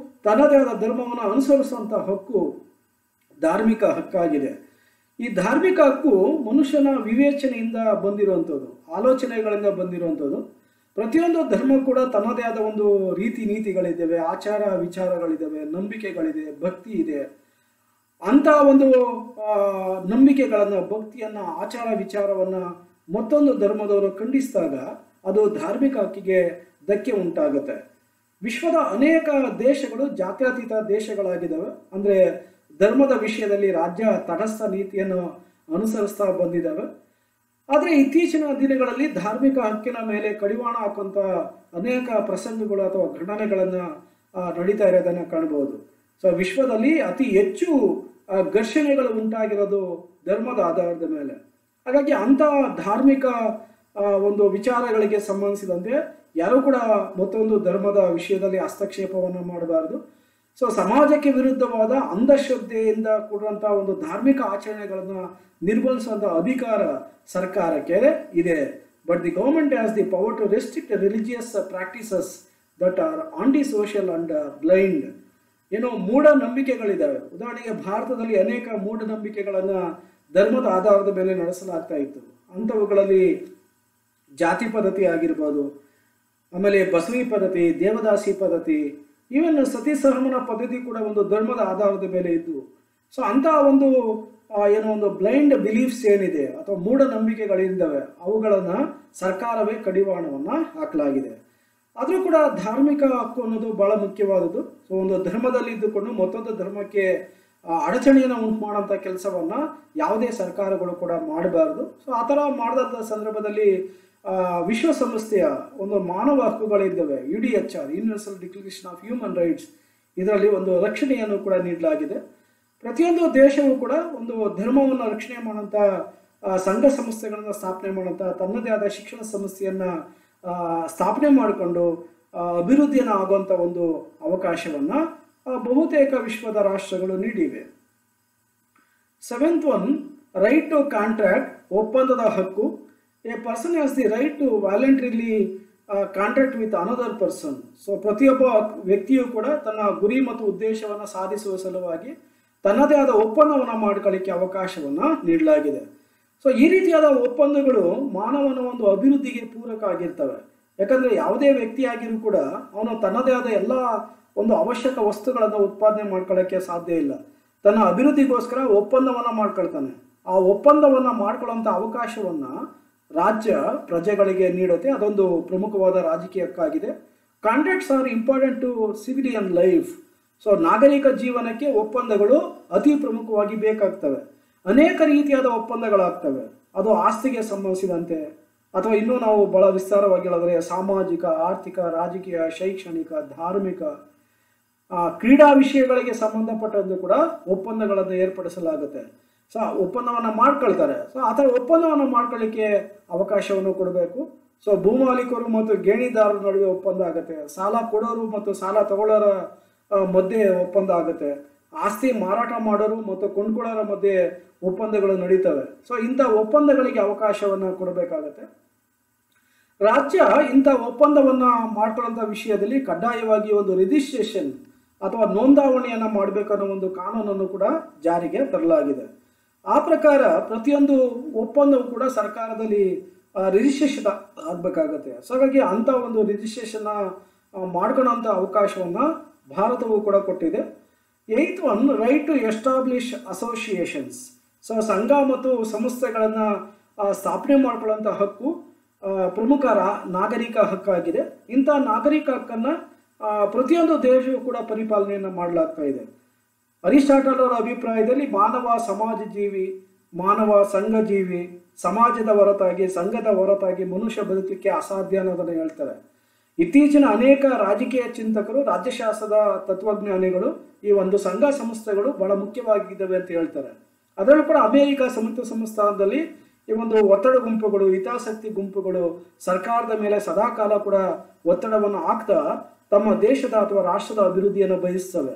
ತನ್ನದೇ ಆದ ಧರ್ಮವನ್ನು ಅನುಸರಿಸುವಂಥ ಹಕ್ಕು ಧಾರ್ಮಿಕ ಹಕ್ಕಾಗಿದೆ. ಈ ಧಾರ್ಮಿಕ ಹಕ್ಕು ಮನುಷ್ಯನ ವಿವೇಚನೆಯಿಂದ ಬಂದಿರುವಂಥದ್ದು, ಆಲೋಚನೆಗಳಿಂದ ಬಂದಿರುವಂಥದ್ದು. ಪ್ರತಿಯೊಂದು ಧರ್ಮ ಕೂಡ ತನ್ನದೇ ಆದ ಒಂದು ರೀತಿ ನೀತಿಗಳಿದ್ದಾವೆ, ಆಚಾರ ವಿಚಾರಗಳಿದ್ದಾವೆ, ನಂಬಿಕೆಗಳಿದೆ, ಭಕ್ತಿ ಇದೆ. ಅಂಥ ಒಂದು ನಂಬಿಕೆಗಳನ್ನು, ಭಕ್ತಿಯನ್ನು, ಆಚಾರ ವಿಚಾರವನ್ನು ಮತ್ತೊಂದು ಧರ್ಮದವರು ಖಂಡಿಸಿದಾಗ ಅದು ಧಾರ್ಮಿಕ ಹಕ್ಕಿಗೆ ಧಕ್ಕೆ ಉಂಟಾಗುತ್ತೆ. ವಿಶ್ವದ ಅನೇಕ ದೇಶಗಳು ಜಾತ್ಯತೀತ ದೇಶಗಳಾಗಿದ್ದಾವೆ. ಅಂದರೆ ಧರ್ಮದ ವಿಷಯದಲ್ಲಿ ರಾಜ್ಯ ತಟಸ್ಥ ನೀತಿಯನ್ನು ಅನುಸರಿಸ್ತಾ ಬಂದಿದ್ದಾವೆ. ಆದರೆ ಇತ್ತೀಚಿನ ದಿನಗಳಲ್ಲಿ ಧಾರ್ಮಿಕ ಹಕ್ಕಿನ ಮೇಲೆ ಕಡಿವಾಣ ಹಾಕುವಂಥ ಅನೇಕ ಪ್ರಸಂಗಗಳು ಅಥವಾ ಘಟನೆಗಳನ್ನು ನಡೀತಾ ಇರೋದನ್ನು ಕಾಣಬಹುದು. ಸೊ ವಿಶ್ವದಲ್ಲಿ ಅತಿ ಹೆಚ್ಚು ಘರ್ಷಣೆಗಳು ಉಂಟಾಗಿರೋದು ಧರ್ಮದ ಆಧಾರದ ಮೇಲೆ. ಹಾಗಾಗಿ ಅಂಥ ಧಾರ್ಮಿಕ ಒಂದು ವಿಚಾರಗಳಿಗೆ ಸಂಬಂಧಿಸಿದಂತೆ ಯಾರೂ ಕೂಡ ಮತ್ತೊಂದು ಧರ್ಮದ ವಿಷಯದಲ್ಲಿ ಹಸ್ತಕ್ಷೇಪವನ್ನು ಮಾಡಬಾರದು. ಸೊ ಸಮಾಜಕ್ಕೆ ವಿರುದ್ಧವಾದ ಅಂಧಶ್ರದ್ಧೆಯಿಂದ ಕೂಡಿರುವಂಥ ಒಂದು ಧಾರ್ಮಿಕ ಆಚರಣೆಗಳನ್ನು ನಿರ್ಬಂಧಿಸುವಂಥ ಅಧಿಕಾರ ಸರ್ಕಾರಕ್ಕೆ ಇದೆ. But the government has the power to restrict religious practices that are anti social and blind. ಏನೋ ಮೂಢನಂಬಿಕೆಗಳಿದ್ದಾವೆ. ಉದಾಹರಣೆಗೆ ಭಾರತದಲ್ಲಿ ಅನೇಕ ಮೂಢನಂಬಿಕೆಗಳನ್ನು ಧರ್ಮದ ಆಧಾರದ ಮೇಲೆ ನಡೆಸಲಾಗ್ತಾ ಇತ್ತು. ಅಂಥವುಗಳಲ್ಲಿ ಜಾತಿ ಪದ್ಧತಿ ಆಗಿರ್ಬೋದು, ಆಮೇಲೆ ಬಸವಿ ಪದ್ಧತಿ, ದೇವದಾಸಿ ಪದ್ಧತಿ, ಈವನ್ ಸತಿ ಸಹಮನ ಪದ್ಧತಿ ಕೂಡ ಒಂದು ಧರ್ಮದ ಆಧಾರದ ಮೇಲೆ ಇದ್ದು. ಸೊ ಅಂಥ ಒಂದು ಏನೋ ಒಂದು ಬ್ಲೈಂಡ್ ಬಿಲೀಫ್ಸ್ ಏನಿದೆ ಅಥವಾ ಮೂಢನಂಬಿಕೆಗಳಿದ್ದಾವೆ ಅವುಗಳನ್ನು ಸರ್ಕಾರವೇ ಕಡಿವಾಣವನ್ನು ಹಾಕಲಾಗಿದೆ. ಆದರೂ ಕೂಡ ಧಾರ್ಮಿಕ ಹಕ್ಕು ಅನ್ನೋದು ಬಹಳ ಮುಖ್ಯವಾದದ್ದು. ಸೊ ಒಂದು ಧರ್ಮದಲ್ಲಿ ಇದ್ದುಕೊಂಡು ಮತ್ತೊಂದು ಧರ್ಮಕ್ಕೆ ಅಡಚಣೆಯನ್ನು ಉಂಟು ಮಾಡೋಂಥ ಕೆಲಸವನ್ನು ಯಾವುದೇ ಸರ್ಕಾರಗಳು ಕೂಡ ಮಾಡಬಾರ್ದು. ಸೊ ಆ ಥರ ಮಾಡಿದಂಥ ಸಂದರ್ಭದಲ್ಲಿ ವಿಶ್ವಸಂಸ್ಥೆಯ ಒಂದು ಮಾನವ ಹಕ್ಕುಗಳಿದ್ದಾವೆ, UDHR, universal declaration of human rights, ಇದರಲ್ಲಿ ಒಂದು ರಕ್ಷಣೆಯನ್ನು ಕೂಡ ನೀಡಲಾಗಿದೆ. ಪ್ರತಿಯೊಂದು ದೇಶವೂ ಕೂಡ ಒಂದು ಧರ್ಮವನ್ನು ರಕ್ಷಣೆ ಮಾಡೋಂಥ ಸಂಘ ಸಂಸ್ಥೆಗಳನ್ನು ಸ್ಥಾಪನೆ ಮಾಡೋಂಥ ತನ್ನದೇ ಆದ ಶಿಕ್ಷಣ ಸಂಸ್ಥೆಯನ್ನು ಸ್ಥಾಪನೆ ಮಾಡಿಕೊಂಡು ಅಭಿವೃದ್ಧಿಯನ್ನು ಆಗುವಂಥ ಒಂದು ಅವಕಾಶವನ್ನು ಬಹುತೇಕ ವಿಶ್ವದ ರಾಷ್ಟ್ರಗಳು ನೀಡಿವೆ. 7th one, right to contract, ಒಪ್ಪಂದದ ಹಕ್ಕು. A person has the right to voluntarily contract with another person. So ಪ್ರತಿಯೊಬ್ಬ ವ್ಯಕ್ತಿಯು ಕೂಡ ತನ್ನ ಗುರಿ ಮತ್ತು ಉದ್ದೇಶವನ್ನು ಸಾಧಿಸುವ ಸಲುವಾಗಿ ತನ್ನದೇ ಆದ ಒಪ್ಪಂದವನ್ನು ಮಾಡ್ಕೊಳ್ಳಿಕ್ಕೆ ಅವಕಾಶವನ್ನು ನೀಡಲಾಗಿದೆ. ಸೊ ಈ ರೀತಿಯಾದ ಒಪ್ಪಂದಗಳು ಮಾನವನ ಒಂದು ಅಭಿವೃದ್ಧಿಗೆ ಪೂರಕ ಆಗಿರ್ತವೆ. ಯಾಕಂದರೆ ಯಾವುದೇ ವ್ಯಕ್ತಿಯಾಗಿಯೂ ಕೂಡ ಅವನು ತನ್ನದೇ ಆದ ಎಲ್ಲ ಒಂದು ಅವಶ್ಯಕ ವಸ್ತುಗಳನ್ನು ಉತ್ಪಾದನೆ ಮಾಡ್ಕೊಳ್ಳೋಕ್ಕೆ ಸಾಧ್ಯ ಇಲ್ಲ. ತನ್ನ ಅಭಿವೃದ್ಧಿಗೋಸ್ಕರ ಒಪ್ಪಂದವನ್ನು ಮಾಡ್ಕೊಳ್ತಾನೆ. ಆ ಒಪ್ಪಂದವನ್ನು ಮಾಡ್ಕೊಳ್ಳೋಂಥ ಅವಕಾಶವನ್ನು ರಾಜ್ಯ ಪ್ರಜೆಗಳಿಗೆ ನೀಡುತ್ತೆ. ಅದೊಂದು ಪ್ರಮುಖವಾದ ರಾಜಕೀಯ ಹಕ್ಕಾಗಿದೆ. Contracts are important to civilian life. So ನಾಗರಿಕ ಜೀವನಕ್ಕೆ ಒಪ್ಪಂದಗಳು ಅತಿ ಪ್ರಮುಖವಾಗಿ ಬೇಕಾಗ್ತವೆ. ಅನೇಕ ರೀತಿಯಾದ ಒಪ್ಪಂದಗಳಾಗ್ತವೆ. ಅದು ಆಸ್ತಿಗೆ ಸಂಬಂಧಿಸಿದಂತೆ ಅಥವಾ ಇನ್ನೂ ನಾವು ಬಹಳ ವಿಸ್ತಾರವಾಗಿ ಹೇಳಿದ್ರೆ ಸಾಮಾಜಿಕ, ಆರ್ಥಿಕ, ರಾಜಕೀಯ, ಶೈಕ್ಷಣಿಕ, ಧಾರ್ಮಿಕ, ಕ್ರೀಡಾ ವಿಷಯಗಳಿಗೆ ಸಂಬಂಧಪಟ್ಟದ್ದು ಕೂಡ ಒಪ್ಪಂದಗಳನ್ನು ಏರ್ಪಡಿಸಲಾಗುತ್ತೆ. ಸೊ ಒಪ್ಪಂದವನ್ನು ಮಾಡ್ಕೊಳ್ತಾರೆ. ಸೊ ಆ ಥರ ಒಪ್ಪಂದವನ್ನು ಮಾಡ್ಕೊಳ್ಳಿಕ್ಕೆ ಅವಕಾಶವನ್ನು ಕೊಡಬೇಕು. ಸೊ ಭೂಮಾಲೀಕರು ಮತ್ತು ಗೇಣಿದಾರರ ನಡುವೆ ಒಪ್ಪಂದ ಆಗುತ್ತೆ. ಸಾಲ ಕೊಡೋರು ಮತ್ತು ಸಾಲ ತಗೊಳ್ಳೋರ ಮಧ್ಯೆ ಒಪ್ಪಂದ ಆಗುತ್ತೆ. ಆಸ್ತಿ ಮಾರಾಟ ಮಾಡೋರು ಮತ್ತು ಕೊಂಡ್ಕೊಳ್ಳೋರ ಮಧ್ಯೆ ಒಪ್ಪಂದಗಳು ನಡೀತವೆ. ಸೊ ಇಂಥ ಒಪ್ಪಂದಗಳಿಗೆ ಅವಕಾಶವನ್ನು ಕೊಡಬೇಕಾಗತ್ತೆ. ರಾಜ್ಯ ಇಂಥ ಒಪ್ಪಂದವನ್ನು ಮಾಡ್ಕೊಳ್ಳೋಂಥ ವಿಷಯದಲ್ಲಿ ಕಡ್ಡಾಯವಾಗಿ ಒಂದು ರಿಜಿಸ್ಟ್ರೇಷನ್ ಅಥವಾ ನೋಂದಾವಣೆಯನ್ನು ಮಾಡಬೇಕನ್ನೋ ಒಂದು ಕಾನೂನನ್ನು ಕೂಡ ಜಾರಿಗೆ ತರಲಾಗಿದೆ. ಆ ಪ್ರಕಾರ ಪ್ರತಿಯೊಂದು ಒಪ್ಪಂದವು ಕೂಡ ಸರ್ಕಾರದಲ್ಲಿ ರಿಜಿಸ್ಟ್ರೇಷನ್ ಆಗಬೇಕಾಗತ್ತೆ. ಸೊ ಹಾಗಾಗಿ ಅಂಥ ಒಂದು ರಿಜಿಸ್ಟ್ರೇಷನ್ನ ಮಾಡ್ಕೊಳ್ಳೋಂಥ ಅವಕಾಶವನ್ನು ಭಾರತವು ಕೂಡ ಕೊಟ್ಟಿದೆ. 8th one, right to establish associations. So ಸಂಘ ಮತ್ತು ಸಂಸ್ಥೆಗಳನ್ನು ಸ್ಥಾಪನೆ ಮಾಡ್ಕೊಳ್ಳೋಂಥ ಹಕ್ಕು ಪ್ರಮುಖ ನಾಗರಿಕ ಹಕ್ಕಾಗಿದೆ. ಇಂಥ ನಾಗರಿಕ ಹಕ್ಕನ್ನು ಪ್ರತಿಯೊಂದು ದೇಶವೂ ಕೂಡ ಪರಿಪಾಲನೆಯನ್ನು ಮಾಡಲಾಗ್ತಾ ಇದೆ. ಅರಿಸ್ಟಾಟಲ್ ಅವರ ಅಭಿಪ್ರಾಯದಲ್ಲಿ ಮಾನವ ಸಮಾಜ ಜೀವಿ ಮಾನವ ಸಂಘಜೀವಿ, ಸಮಾಜದ ಹೊರತಾಗಿ ಸಂಘದ ಹೊರತಾಗಿ ಮನುಷ್ಯ ಬದುಕಲಿಕ್ಕೆ ಅಸಾಧ್ಯ ಅನ್ನೋದನ್ನು ಹೇಳ್ತಾರೆ. ಇತ್ತೀಚಿನ ಅನೇಕ ರಾಜಕೀಯ ಚಿಂತಕರು, ರಾಜ್ಯಶಾಸ್ತ್ರದ ತತ್ವಜ್ಞಾನಿಗಳು ಈ ಒಂದು ಸಂಘ ಸಂಸ್ಥೆಗಳು ಬಹಳ ಮುಖ್ಯವಾಗಿದ್ದಾವೆ ಅಂತ ಹೇಳ್ತಾರೆ. ಅದರಲ್ಲೂ ಕೂಡ ಅಮೆರಿಕ ಸಂಯುಕ್ತ ಸಂಸ್ಥಾನದಲ್ಲಿ ಈ ಒಂದು ಒತ್ತಡ ಗುಂಪುಗಳು, ಹಿತಾಸಕ್ತಿ ಗುಂಪುಗಳು ಸರ್ಕಾರದ ಮೇಲೆ ಸದಾಕಾಲ ಕೂಡ ಒತ್ತಡವನ್ನು ಹಾಕ್ತಾ ತಮ್ಮ ದೇಶದ ಅಥವಾ ರಾಷ್ಟ್ರದ ಅಭಿವೃದ್ಧಿಯನ್ನು ಬಯಸ್ತವೆ.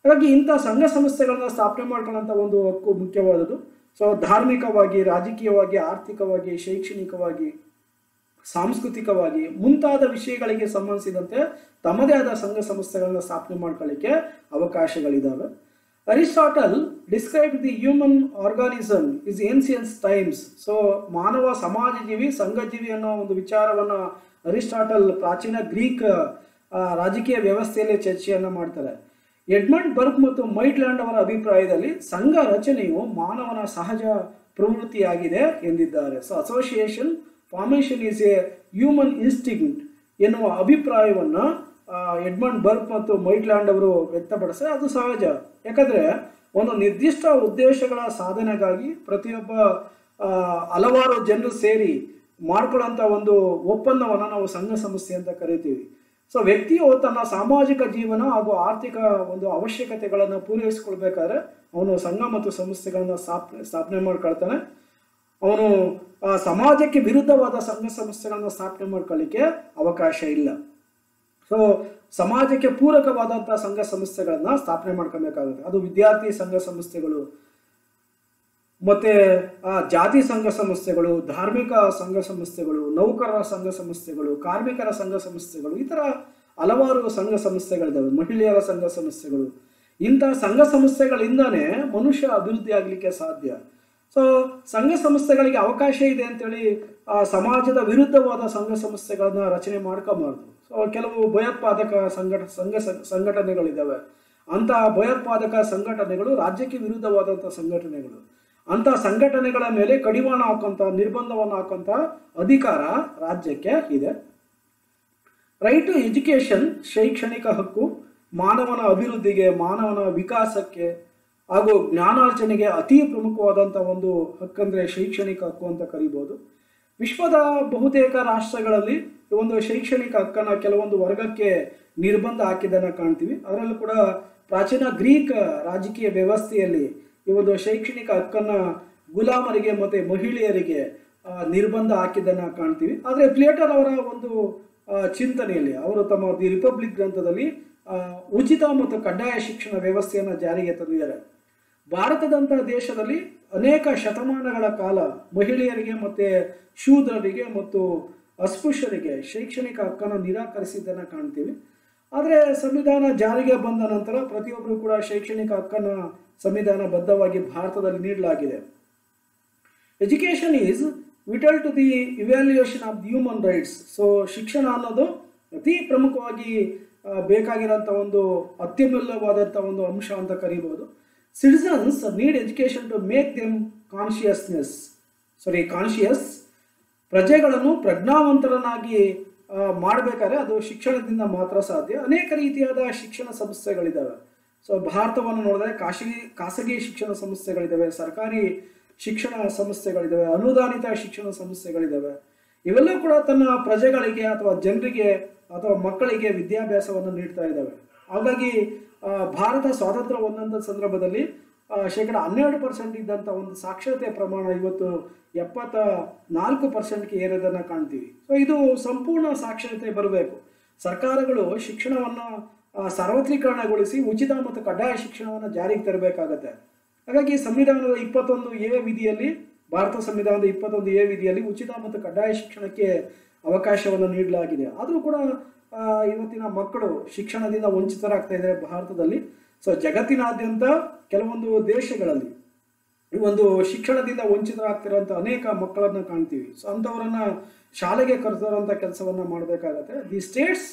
ಹಾಗಾಗಿ ಇಂಥ ಸಂಘ ಸಂಸ್ಥೆಗಳನ್ನ ಸ್ಥಾಪನೆ ಮಾಡ್ಕೊಳ್ಳೋಂಥ ಒಂದು ಹಕ್ಕು ಮುಖ್ಯವಾದದ್ದು. ಸೊ ಧಾರ್ಮಿಕವಾಗಿ, ರಾಜಕೀಯವಾಗಿ, ಆರ್ಥಿಕವಾಗಿ, ಶೈಕ್ಷಣಿಕವಾಗಿ, ಸಾಂಸ್ಕೃತಿಕವಾಗಿ ಮುಂತಾದ ವಿಷಯಗಳಿಗೆ ಸಂಬಂಧಿಸಿದಂತೆ ತಮ್ಮದೇ ಆದ ಸಂಘ ಸಂಸ್ಥೆಗಳನ್ನ ಸ್ಥಾಪನೆ ಮಾಡ್ಕೊಳ್ಳಿಕ್ಕೆ ಅವಕಾಶಗಳಿದ್ದಾವೆ. Aristotle describe the human organism is ancients times. So ಮಾನವ ಸಮಾಜಜೀವಿ, ಸಂಘಜೀವಿ ಅನ್ನೋ ಒಂದು ವಿಚಾರವನ್ನು ಅರಿಸ್ಟಾಟಲ್ ಪ್ರಾಚೀನ ಗ್ರೀಕ್ ರಾಜಕೀಯ ವ್ಯವಸ್ಥೆಯಲ್ಲಿ ಚರ್ಚೆಯನ್ನು ಮಾಡ್ತಾರೆ. ಎಡ್ಮಂಡ್ ಬರ್ಗ್ ಮತ್ತು ಮೈಟ್ಲ್ಯಾಂಡ್ ಅವರ ಅಭಿಪ್ರಾಯದಲ್ಲಿ ಸಂಘ ರಚನೆಯು ಮಾನವನ ಸಹಜ ಪ್ರವೃತ್ತಿಯಾಗಿದೆ ಎಂದಿದ್ದಾರೆ. So association formation is A human instinct ಎನ್ನುವ ಅಭಿಪ್ರಾಯವನ್ನು ಎಡ್ಮಂಡ್ ಬರ್ಗ್ ಮತ್ತು ಮೈಟ್ಲ್ಯಾಂಡ್ ಅವರು ವ್ಯಕ್ತಪಡಿಸಿದ್ರೆ ಅದು ಸಹಜ. ಯಾಕಂದ್ರೆ ಒಂದು ನಿರ್ದಿಷ್ಟ ಉದ್ದೇಶಗಳ ಸಾಧನೆಗಾಗಿ ಪ್ರತಿಯೊಬ್ಬ ಹಲವಾರು ಜನರು ಸೇರಿ ಮಾಡ್ಕೊಳ್ಳೋಂಥ ಒಂದು ಒಪ್ಪಂದವನ್ನು ನಾವು ಸಂಘ ಸಂಸ್ಥೆ ಅಂತ ಕರಿತೀವಿ. ಸೊ ವ್ಯಕ್ತಿಯು ತನ್ನ ಸಾಮಾಜಿಕ ಜೀವನ ಹಾಗೂ ಆರ್ಥಿಕ ಒಂದು ಅವಶ್ಯಕತೆಗಳನ್ನು ಪೂರೈಸಿಕೊಳ್ಬೇಕಾದ್ರೆ ಅವನು ಸಂಘ ಮತ್ತು ಸಂಸ್ಥೆಗಳನ್ನ ಸ್ಥಾಪನೆ ಮಾಡ್ಕೊಳ್ತಾನೆ. ಅವನು ಸಮಾಜಕ್ಕೆ ವಿರುದ್ಧವಾದ ಸಂಘ ಸಂಸ್ಥೆಗಳನ್ನ ಸ್ಥಾಪನೆ ಮಾಡ್ಕೊಳ್ಳಿಕ್ಕೆ ಅವಕಾಶ ಇಲ್ಲ. ಸೊ ಸಮಾಜಕ್ಕೆ ಪೂರಕವಾದಂಥ ಸಂಘ ಸಂಸ್ಥೆಗಳನ್ನ ಸ್ಥಾಪನೆ ಮಾಡ್ಕೊಬೇಕಾಗುತ್ತೆ. ಅದು ವಿದ್ಯಾರ್ಥಿ ಸಂಘ ಸಂಸ್ಥೆಗಳು, ಮತ್ತೆ ಜಾತಿ ಸಂಘ ಸಂಸ್ಥೆಗಳು, ಧಾರ್ಮಿಕ ಸಂಘ ಸಂಸ್ಥೆಗಳು, ನೌಕರರ ಸಂಘ ಸಂಸ್ಥೆಗಳು, ಕಾರ್ಮಿಕರ ಸಂಘ ಸಂಸ್ಥೆಗಳು, ಈ ಥರ ಹಲವಾರು ಸಂಘ ಸಂಸ್ಥೆಗಳಿದ್ದಾವೆ, ಮಹಿಳೆಯರ ಸಂಘ ಸಂಸ್ಥೆಗಳು. ಇಂಥ ಸಂಘ ಸಂಸ್ಥೆಗಳಿಂದಾನೇ ಮನುಷ್ಯ ಅಭಿವೃದ್ಧಿ ಆಗಲಿಕ್ಕೆ ಸಾಧ್ಯ. ಸೊ ಸಂಘ ಸಂಸ್ಥೆಗಳಿಗೆ ಅವಕಾಶ ಇದೆ ಅಂತೇಳಿ ಸಮಾಜದ ವಿರುದ್ಧವಾದ ಸಂಘ ಸಂಸ್ಥೆಗಳನ್ನ ರಚನೆ ಮಾಡ್ಕೊಬಾರ್ದು. ಸೊ ಕೆಲವು ಭಯೋತ್ಪಾದಕ ಸಂಘಟನೆಗಳಿದ್ದಾವೆ. ಅಂಥ ಭಯೋತ್ಪಾದಕ ಸಂಘಟನೆಗಳು ರಾಜ್ಯಕ್ಕೆ ವಿರುದ್ಧವಾದಂಥ ಸಂಘಟನೆಗಳು. ಅಂಥ ಸಂಘಟನೆಗಳ ಮೇಲೆ ಕಡಿವಾಣ ಹಾಕುವಂಥ, ನಿರ್ಬಂಧವನ್ನು ಹಾಕುವಂಥ ಅಧಿಕಾರ ರಾಜ್ಯಕ್ಕೆ ಇದೆ. ರೈಟ್ ಟು ಎಜುಕೇಶನ್, ಶೈಕ್ಷಣಿಕ ಹಕ್ಕು ಮಾನವನ ಅಭಿವೃದ್ಧಿಗೆ, ಮಾನವನ ವಿಕಾಸಕ್ಕೆ ಹಾಗೂ ಜ್ಞಾನಾರ್ಜನೆಗೆ ಅತಿ ಪ್ರಮುಖವಾದಂಥ ಒಂದು ಹಕ್ಕಂದರೆ ಶೈಕ್ಷಣಿಕ ಹಕ್ಕು ಅಂತ ಕರಿಬೋದು. ವಿಶ್ವದ ಬಹುತೇಕ ರಾಷ್ಟ್ರಗಳಲ್ಲಿ ಈ ಒಂದು ಶೈಕ್ಷಣಿಕ ಹಕ್ಕನ್ನು ಕೆಲವೊಂದು ವರ್ಗಕ್ಕೆ ನಿರ್ಬಂಧ ಹಾಕಿದ್ದನ್ನು ಕಾಣ್ತೀವಿ. ಅದರಲ್ಲೂ ಕೂಡ ಪ್ರಾಚೀನ ಗ್ರೀಕ್ ರಾಜಕೀಯ ವ್ಯವಸ್ಥೆಯಲ್ಲಿ ಈ ಒಂದು ಶೈಕ್ಷಣಿಕ ಹಕ್ಕನ್ನು ಗುಲಾಮರಿಗೆ ಮತ್ತು ಮಹಿಳೆಯರಿಗೆ ನಿರ್ಬಂಧ ಹಾಕಿದ್ದನ್ನು ಕಾಣ್ತೀವಿ. ಆದರೆ ಪ್ಲೇಟರ್ ಅವರ ಒಂದು ಚಿಂತನೆಯಲ್ಲಿ ಅವರು ತಮ್ಮ ದಿ ರಿಪಬ್ಲಿಕ್ ಗ್ರಂಥದಲ್ಲಿ ಉಚಿತ ಮತ್ತು ಕಡ್ಡಾಯ ಶಿಕ್ಷಣ ವ್ಯವಸ್ಥೆಯನ್ನು ಜಾರಿಗೆ ತಂದಿದ್ದಾರೆ. ಭಾರತದಂತಹ ದೇಶದಲ್ಲಿ ಅನೇಕ ಶತಮಾನಗಳ ಕಾಲ ಮಹಿಳೆಯರಿಗೆ ಮತ್ತು ಶೂದ್ರರಿಗೆ ಮತ್ತು ಅಸ್ಪೃಶ್ಯರಿಗೆ ಶೈಕ್ಷಣಿಕ ಹಕ್ಕನ್ನು ನಿರಾಕರಿಸಿದ್ದನ್ನು ಕಾಣ್ತೀವಿ. ಆದರೆ ಸಂವಿಧಾನ ಜಾರಿಗೆ ಬಂದ ನಂತರ ಪ್ರತಿಯೊಬ್ಬರು ಕೂಡ ಶೈಕ್ಷಣಿಕ ಹಕ್ಕನ್ನು ಸಂವಿಧಾನಬದ್ಧವಾಗಿ ಭಾರತದಲ್ಲಿ ನೀಡಲಾಗಿದೆ. Education is vital to the evaluation of the human rights. So ಶಿಕ್ಷಣ ಅನ್ನೋದು ಅತಿ ಪ್ರಮುಖವಾಗಿ ಬೇಕಾಗಿರೋಂಥ ಒಂದು ಅತ್ಯಮೂಲ್ಯವಾದಂಥ ಒಂದು ಅಂಶ ಅಂತ ಕರಿಬೋದು. Citizens need education to make them conscious. ಪ್ರಜೆಗಳನ್ನು ಪ್ರಜ್ಞಾವಂತರನ್ನಾಗಿ ಮಾಡಬೇಕಾದ್ರೆ ಅದು ಶಿಕ್ಷಣದಿಂದ ಮಾತ್ರ ಸಾಧ್ಯ. ಅನೇಕ ರೀತಿಯಾದ ಶಿಕ್ಷಣ ಸಂಸ್ಥೆಗಳಿದ್ದಾವೆ. ಸೊ ಭಾರತವನ್ನು ನೋಡಿದ್ರೆ ಖಾಸಗಿ ಶಿಕ್ಷಣ ಸಂಸ್ಥೆಗಳಿದ್ದಾವೆ, ಸರ್ಕಾರಿ ಶಿಕ್ಷಣ ಸಂಸ್ಥೆಗಳಿದ್ದಾವೆ, ಅನುದಾನಿತ ಶಿಕ್ಷಣ ಸಂಸ್ಥೆಗಳಿದ್ದಾವೆ. ಇವೆಲ್ಲ ಕೂಡ ತನ್ನ ಪ್ರಜೆಗಳಿಗೆ ಅಥವಾ ಜನರಿಗೆ ಅಥವಾ ಮಕ್ಕಳಿಗೆ ವಿದ್ಯಾಭ್ಯಾಸವನ್ನು ನೀಡ್ತಾ ಇದ್ದಾವೆ. ಹಾಗಾಗಿ ಭಾರತ ಸ್ವಾತಂತ್ರ್ಯ ಹೊಂದಂಥ ಸಂದರ್ಭದಲ್ಲಿ 12% ಇದ್ದಂಥ ಒಂದು ಸಾಕ್ಷರತೆ ಪ್ರಮಾಣ ಇವತ್ತು 74%ಗೆ ಏರೋದನ್ನು ಕಾಣ್ತೀವಿ. ಸೊ ಇದು ಸಂಪೂರ್ಣ ಸಾಕ್ಷರತೆ ಬರಬೇಕು. ಸರ್ಕಾರಗಳು ಶಿಕ್ಷಣವನ್ನು ಸಾರ್ವತ್ರೀಕರಣಗೊಳಿಸಿ ಉಚಿತ ಮತ್ತು ಕಡ್ಡಾಯ ಶಿಕ್ಷಣವನ್ನು ಜಾರಿಗೆ ತರಬೇಕಾಗತ್ತೆ. ಹಾಗಾಗಿ ಸಂವಿಧಾನದ 21A ವಿಧಿಯಲ್ಲಿ, ಭಾರತ ಸಂವಿಧಾನದ 21A ವಿಧಿಯಲ್ಲಿ ಉಚಿತ ಮತ್ತು ಕಡ್ಡಾಯ ಶಿಕ್ಷಣಕ್ಕೆ ಅವಕಾಶವನ್ನು ನೀಡಲಾಗಿದೆ. ಆದರೂ ಕೂಡ ಇವತ್ತಿನ ಮಕ್ಕಳು ಶಿಕ್ಷಣದಿಂದ ವಂಚಿತರಾಗ್ತಾ ಇದ್ದಾರೆ ಭಾರತದಲ್ಲಿ. ಸೊ ಜಗತ್ತಿನಾದ್ಯಂತ ಕೆಲವೊಂದು ದೇಶಗಳಲ್ಲಿ ಈ ಒಂದು ಶಿಕ್ಷಣದಿಂದ ವಂಚಿತರಾಗ್ತಿರೋಂಥ ಅನೇಕ ಮಕ್ಕಳನ್ನು ಕಾಣ್ತೀವಿ. ಸೊ ಅಂಥವರನ್ನ ಶಾಲೆಗೆ ಕರೆತರುವಂಥ ಕೆಲಸವನ್ನು ಮಾಡಬೇಕಾಗತ್ತೆ. The state's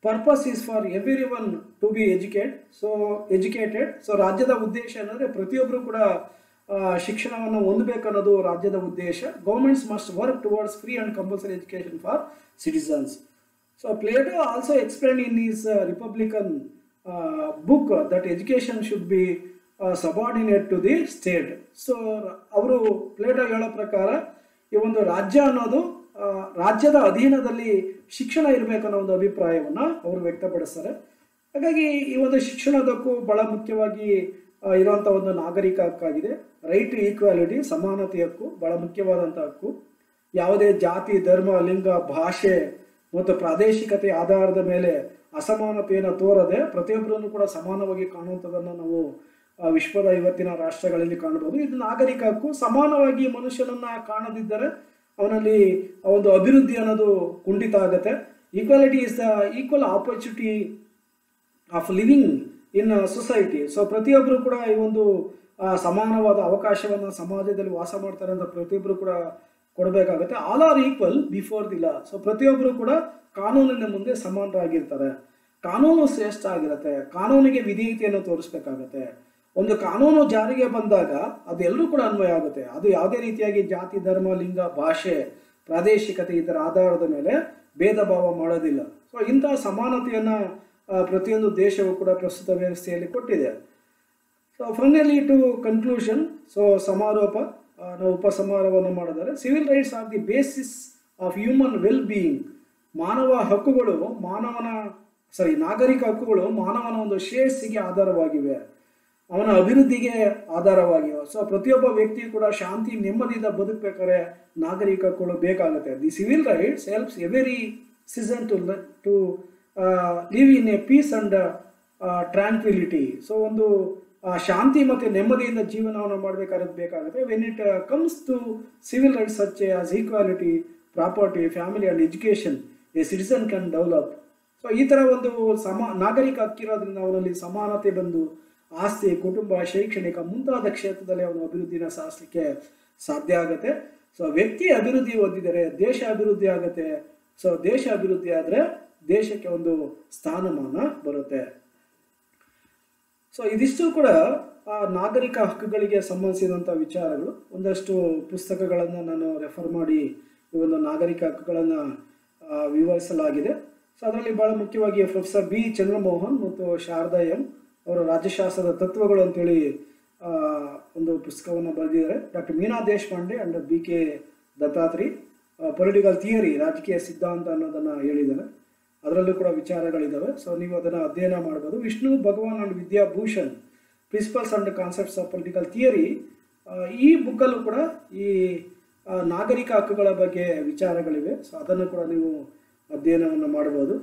purpose is for everyone to be educated. So ರಾಜ್ಯದ ಉದ್ದೇಶ ಏನಂದರೆ ಪ್ರತಿಯೊಬ್ಬರು ಕೂಡ ಶಿಕ್ಷಣವನ್ನು ಹೊಂದಬೇಕನ್ನೋದು ರಾಜ್ಯದ ಉದ್ದೇಶ. Governments must work towards free and compulsory education for citizens. So Plato also explain in his republican book that education should be subordinate to the state. So ಅವರು ಪ್ಲೇಟೋ ಹೇಳೋ ಪ್ರಕಾರ ಈ ಒಂದು ರಾಜ್ಯ ಅನ್ನೋದು ರಾಜ್ಯದ ಅಧೀನದಲ್ಲಿ ಶಿಕ್ಷಣ ಇರಬೇಕನ್ನೋ ಒಂದು ಅಭಿಪ್ರಾಯವನ್ನು ಅವರು ವ್ಯಕ್ತಪಡಿಸ್ತಾರೆ. ಹಾಗಾಗಿ ಈ ಒಂದು ಶಿಕ್ಷಣದಕ್ಕೂ ಬಹಳ ಮುಖ್ಯವಾಗಿ ಇರುವಂಥ ಒಂದು ನಾಗರಿಕ ಹಕ್ಕಾಗಿದೆ. ರೈಟ್ ಟು ಈಕ್ವಾಲಿಟಿ, ಸಮಾನತೆ ಹಕ್ಕು ಬಹಳ ಮುಖ್ಯವಾದಂಥ ಹಕ್ಕು. ಯಾವುದೇ ಜಾತಿ, ಧರ್ಮ, ಲಿಂಗ, ಭಾಷೆ ಮತ್ತು ಪ್ರಾದೇಶಿಕತೆ ಆಧಾರದ ಮೇಲೆ ಅಸಮಾನತೆಯನ್ನು ತೋರದೆ ಪ್ರತಿಯೊಬ್ಬರನ್ನು ಕೂಡ ಸಮಾನವಾಗಿ ಕಾಣುವಂಥದ್ದನ್ನು ನಾವು ವಿಶ್ವದ ಇವತ್ತಿನ ರಾಷ್ಟ್ರಗಳಲ್ಲಿ ಕಾಣಬಹುದು. ಇದು ನಾಗರಿಕ ಹಕ್ಕು. ಸಮಾನವಾಗಿ ಮನುಷ್ಯನನ್ನ ಕಾಣದಿದ್ದರೆ ಅವನಲ್ಲಿ ಒಂದು ಅಭಿವೃದ್ಧಿ ಅನ್ನೋದು ಕುಂಠಿತ ಆಗುತ್ತೆ. Equality is the equal opportunity of living in society. So ಪ್ರತಿಯೊಬ್ಬರು ಕೂಡ ಈ ಒಂದು ಸಮಾನವಾದ ಅವಕಾಶವನ್ನು ಸಮಾಜದಲ್ಲಿ ವಾಸ ಮಾಡ್ತಾರೆ ಅಂತ ಪ್ರತಿಯೊಬ್ಬರು ಕೂಡ ಕೊಡಬೇಕಾಗುತ್ತೆ. All are equal before the law. So ಪ್ರತಿಯೊಬ್ಬರು ಕೂಡ ಕಾನೂನಿನ ಮುಂದೆ ಸಮಾನರಾಗಿರ್ತಾರೆ. ಕಾನೂನು ಶ್ರೇಷ್ಠ ಆಗಿರುತ್ತೆ. ಕಾನೂನಿಗೆ ವಿಧೇಯತೆಯನ್ನು ತೋರಿಸ್ಬೇಕಾಗತ್ತೆ. ಒಂದು ಕಾನೂನು ಜಾರಿಗೆ ಬಂದಾಗ ಅದೆಲ್ಲರೂ ಕೂಡ ಅನ್ವಯ ಆಗುತ್ತೆ. ಅದು ಯಾವುದೇ ರೀತಿಯಾಗಿ ಜಾತಿ, ಧರ್ಮ, ಲಿಂಗ, ಭಾಷೆ, ಪ್ರಾದೇಶಿಕತೆ ಇದರ ಆಧಾರದ ಮೇಲೆ ಭೇದ ಭಾವ ಮಾಡೋದಿಲ್ಲ. ಸೊ ಇಂತಹ ಸಮಾನತೆಯನ್ನು ಪ್ರತಿಯೊಂದು ದೇಶವೂ ಕೂಡ ಪ್ರಸ್ತುತ ವ್ಯವಸ್ಥೆಯಲ್ಲಿ ಕೊಟ್ಟಿದೆ. So finally to conclusion, so ಸಮಾರೋಪ, ನಾವು ಉಪಸಂಹಾರವನ್ನು ಮಾಡಿದರೆ, civil rights are the basis of human well being. ನಾಗರಿಕ ಹಕ್ಕುಗಳು ಮಾನವನ ಒಂದು ಶ್ರೇಯಸ್ಸಿಗೆ ಆಧಾರವಾಗಿವೆ, ಅವನ ಅಭಿವೃದ್ಧಿಗೆ ಆಧಾರವಾಗಿವೆ. ಸೊ ಪ್ರತಿಯೊಬ್ಬ ವ್ಯಕ್ತಿ ಕೂಡ ಶಾಂತಿ, ನೆಮ್ಮದಿಯಿಂದ ಬದುಕಬೇಕಾದ್ರೆ ನಾಗರಿಕ ಹಕ್ಕುಗಳು ಬೇಕಾಗುತ್ತೆ. The civil rights helps every citizen to live in a peace and tranquility. So ಒಂದು ಶಾಂತಿ ಮತ್ತು ನೆಮ್ಮದಿಯಿಂದ ಜೀವನವನ್ನು ಬೇಕಾಗುತ್ತೆ. When it comes to civil rights such as equality, property, family and education, a citizen can develop. So ಈ ಥರ ಒಂದು ನಾಗರಿಕ ಹಕ್ಕಿರೋದ್ರಿಂದ ಅವನಲ್ಲಿ ಸಮಾನತೆ ಬಂದು ಆಸ್ತಿ, ಕುಟುಂಬ, ಶೈಕ್ಷಣಿಕ ಮುಂತಾದ ಕ್ಷೇತ್ರದಲ್ಲಿ ಅವನು ಅಭಿವೃದ್ಧಿನ ಸಾಧಿಸಲಿಕ್ಕೆ ಸಾಧ್ಯ ಆಗುತ್ತೆ. ಸೊ ವ್ಯಕ್ತಿ ಅಭಿವೃದ್ಧಿ ಹೊಂದಿದರೆ ದೇಶ ಅಭಿವೃದ್ಧಿ ಆಗುತ್ತೆ. ಸೊ ದೇಶ ಅಭಿವೃದ್ಧಿ ಆದರೆ ದೇಶಕ್ಕೆ ಒಂದು ಸ್ಥಾನಮಾನ ಬರುತ್ತೆ. ಸೊ ಇದಿಷ್ಟು ಕೂಡ ನಾಗರಿಕ ಹಕ್ಕುಗಳಿಗೆ ಸಂಬಂಧಿಸಿದಂಥ ವಿಚಾರಗಳು. ಒಂದಷ್ಟು ಪುಸ್ತಕಗಳನ್ನು ನಾನು ರೆಫರ್ ಮಾಡಿ ಈ ಒಂದು ನಾಗರಿಕ ಹಕ್ಕುಗಳನ್ನು ವಿವರಿಸಲಾಗಿದೆ. ಸೊ ಅದರಲ್ಲಿ ಬಹಳ ಮುಖ್ಯವಾಗಿ ಪ್ರೊಫೆಸರ್ ಬಿ ಚಂದ್ರಮೋಹನ್ ಮತ್ತು ಶಾರದಾ ಎಂ ಅವರ ರಾಜ್ಯಶಾಸ್ತ್ರದ ತತ್ವಗಳು ಅಂತೇಳಿ ಒಂದು ಪುಸ್ತಕವನ್ನು ಬರೆದಿದ್ದಾರೆ. Doctor Meena Deshpande and B K Dattatri political theory, ರಾಜಕೀಯ ಸಿದ್ಧಾಂತ ಅನ್ನೋದನ್ನು ಹೇಳಿದ್ದಾರೆ. ಅದರಲ್ಲೂ ಕೂಡ ವಿಚಾರಗಳಿದ್ದಾವೆ. ಸೊ ನೀವು ಅದನ್ನು ಅಧ್ಯಯನ ಮಾಡ್ಬೋದು. Vishnu Bhagwan and Vidyabhushan, principles and concepts of political theory, ಈ ಬುಕ್ಕಲ್ಲೂ ಕೂಡ ಈ ನಾಗರಿಕ ಹಕ್ಕುಗಳ ಬಗ್ಗೆ ವಿಚಾರಗಳಿವೆ. ಸೊ ಅದನ್ನು ಕೂಡ ನೀವು ಅಧ್ಯಯನವನ್ನು ಮಾಡ್ಬೋದು.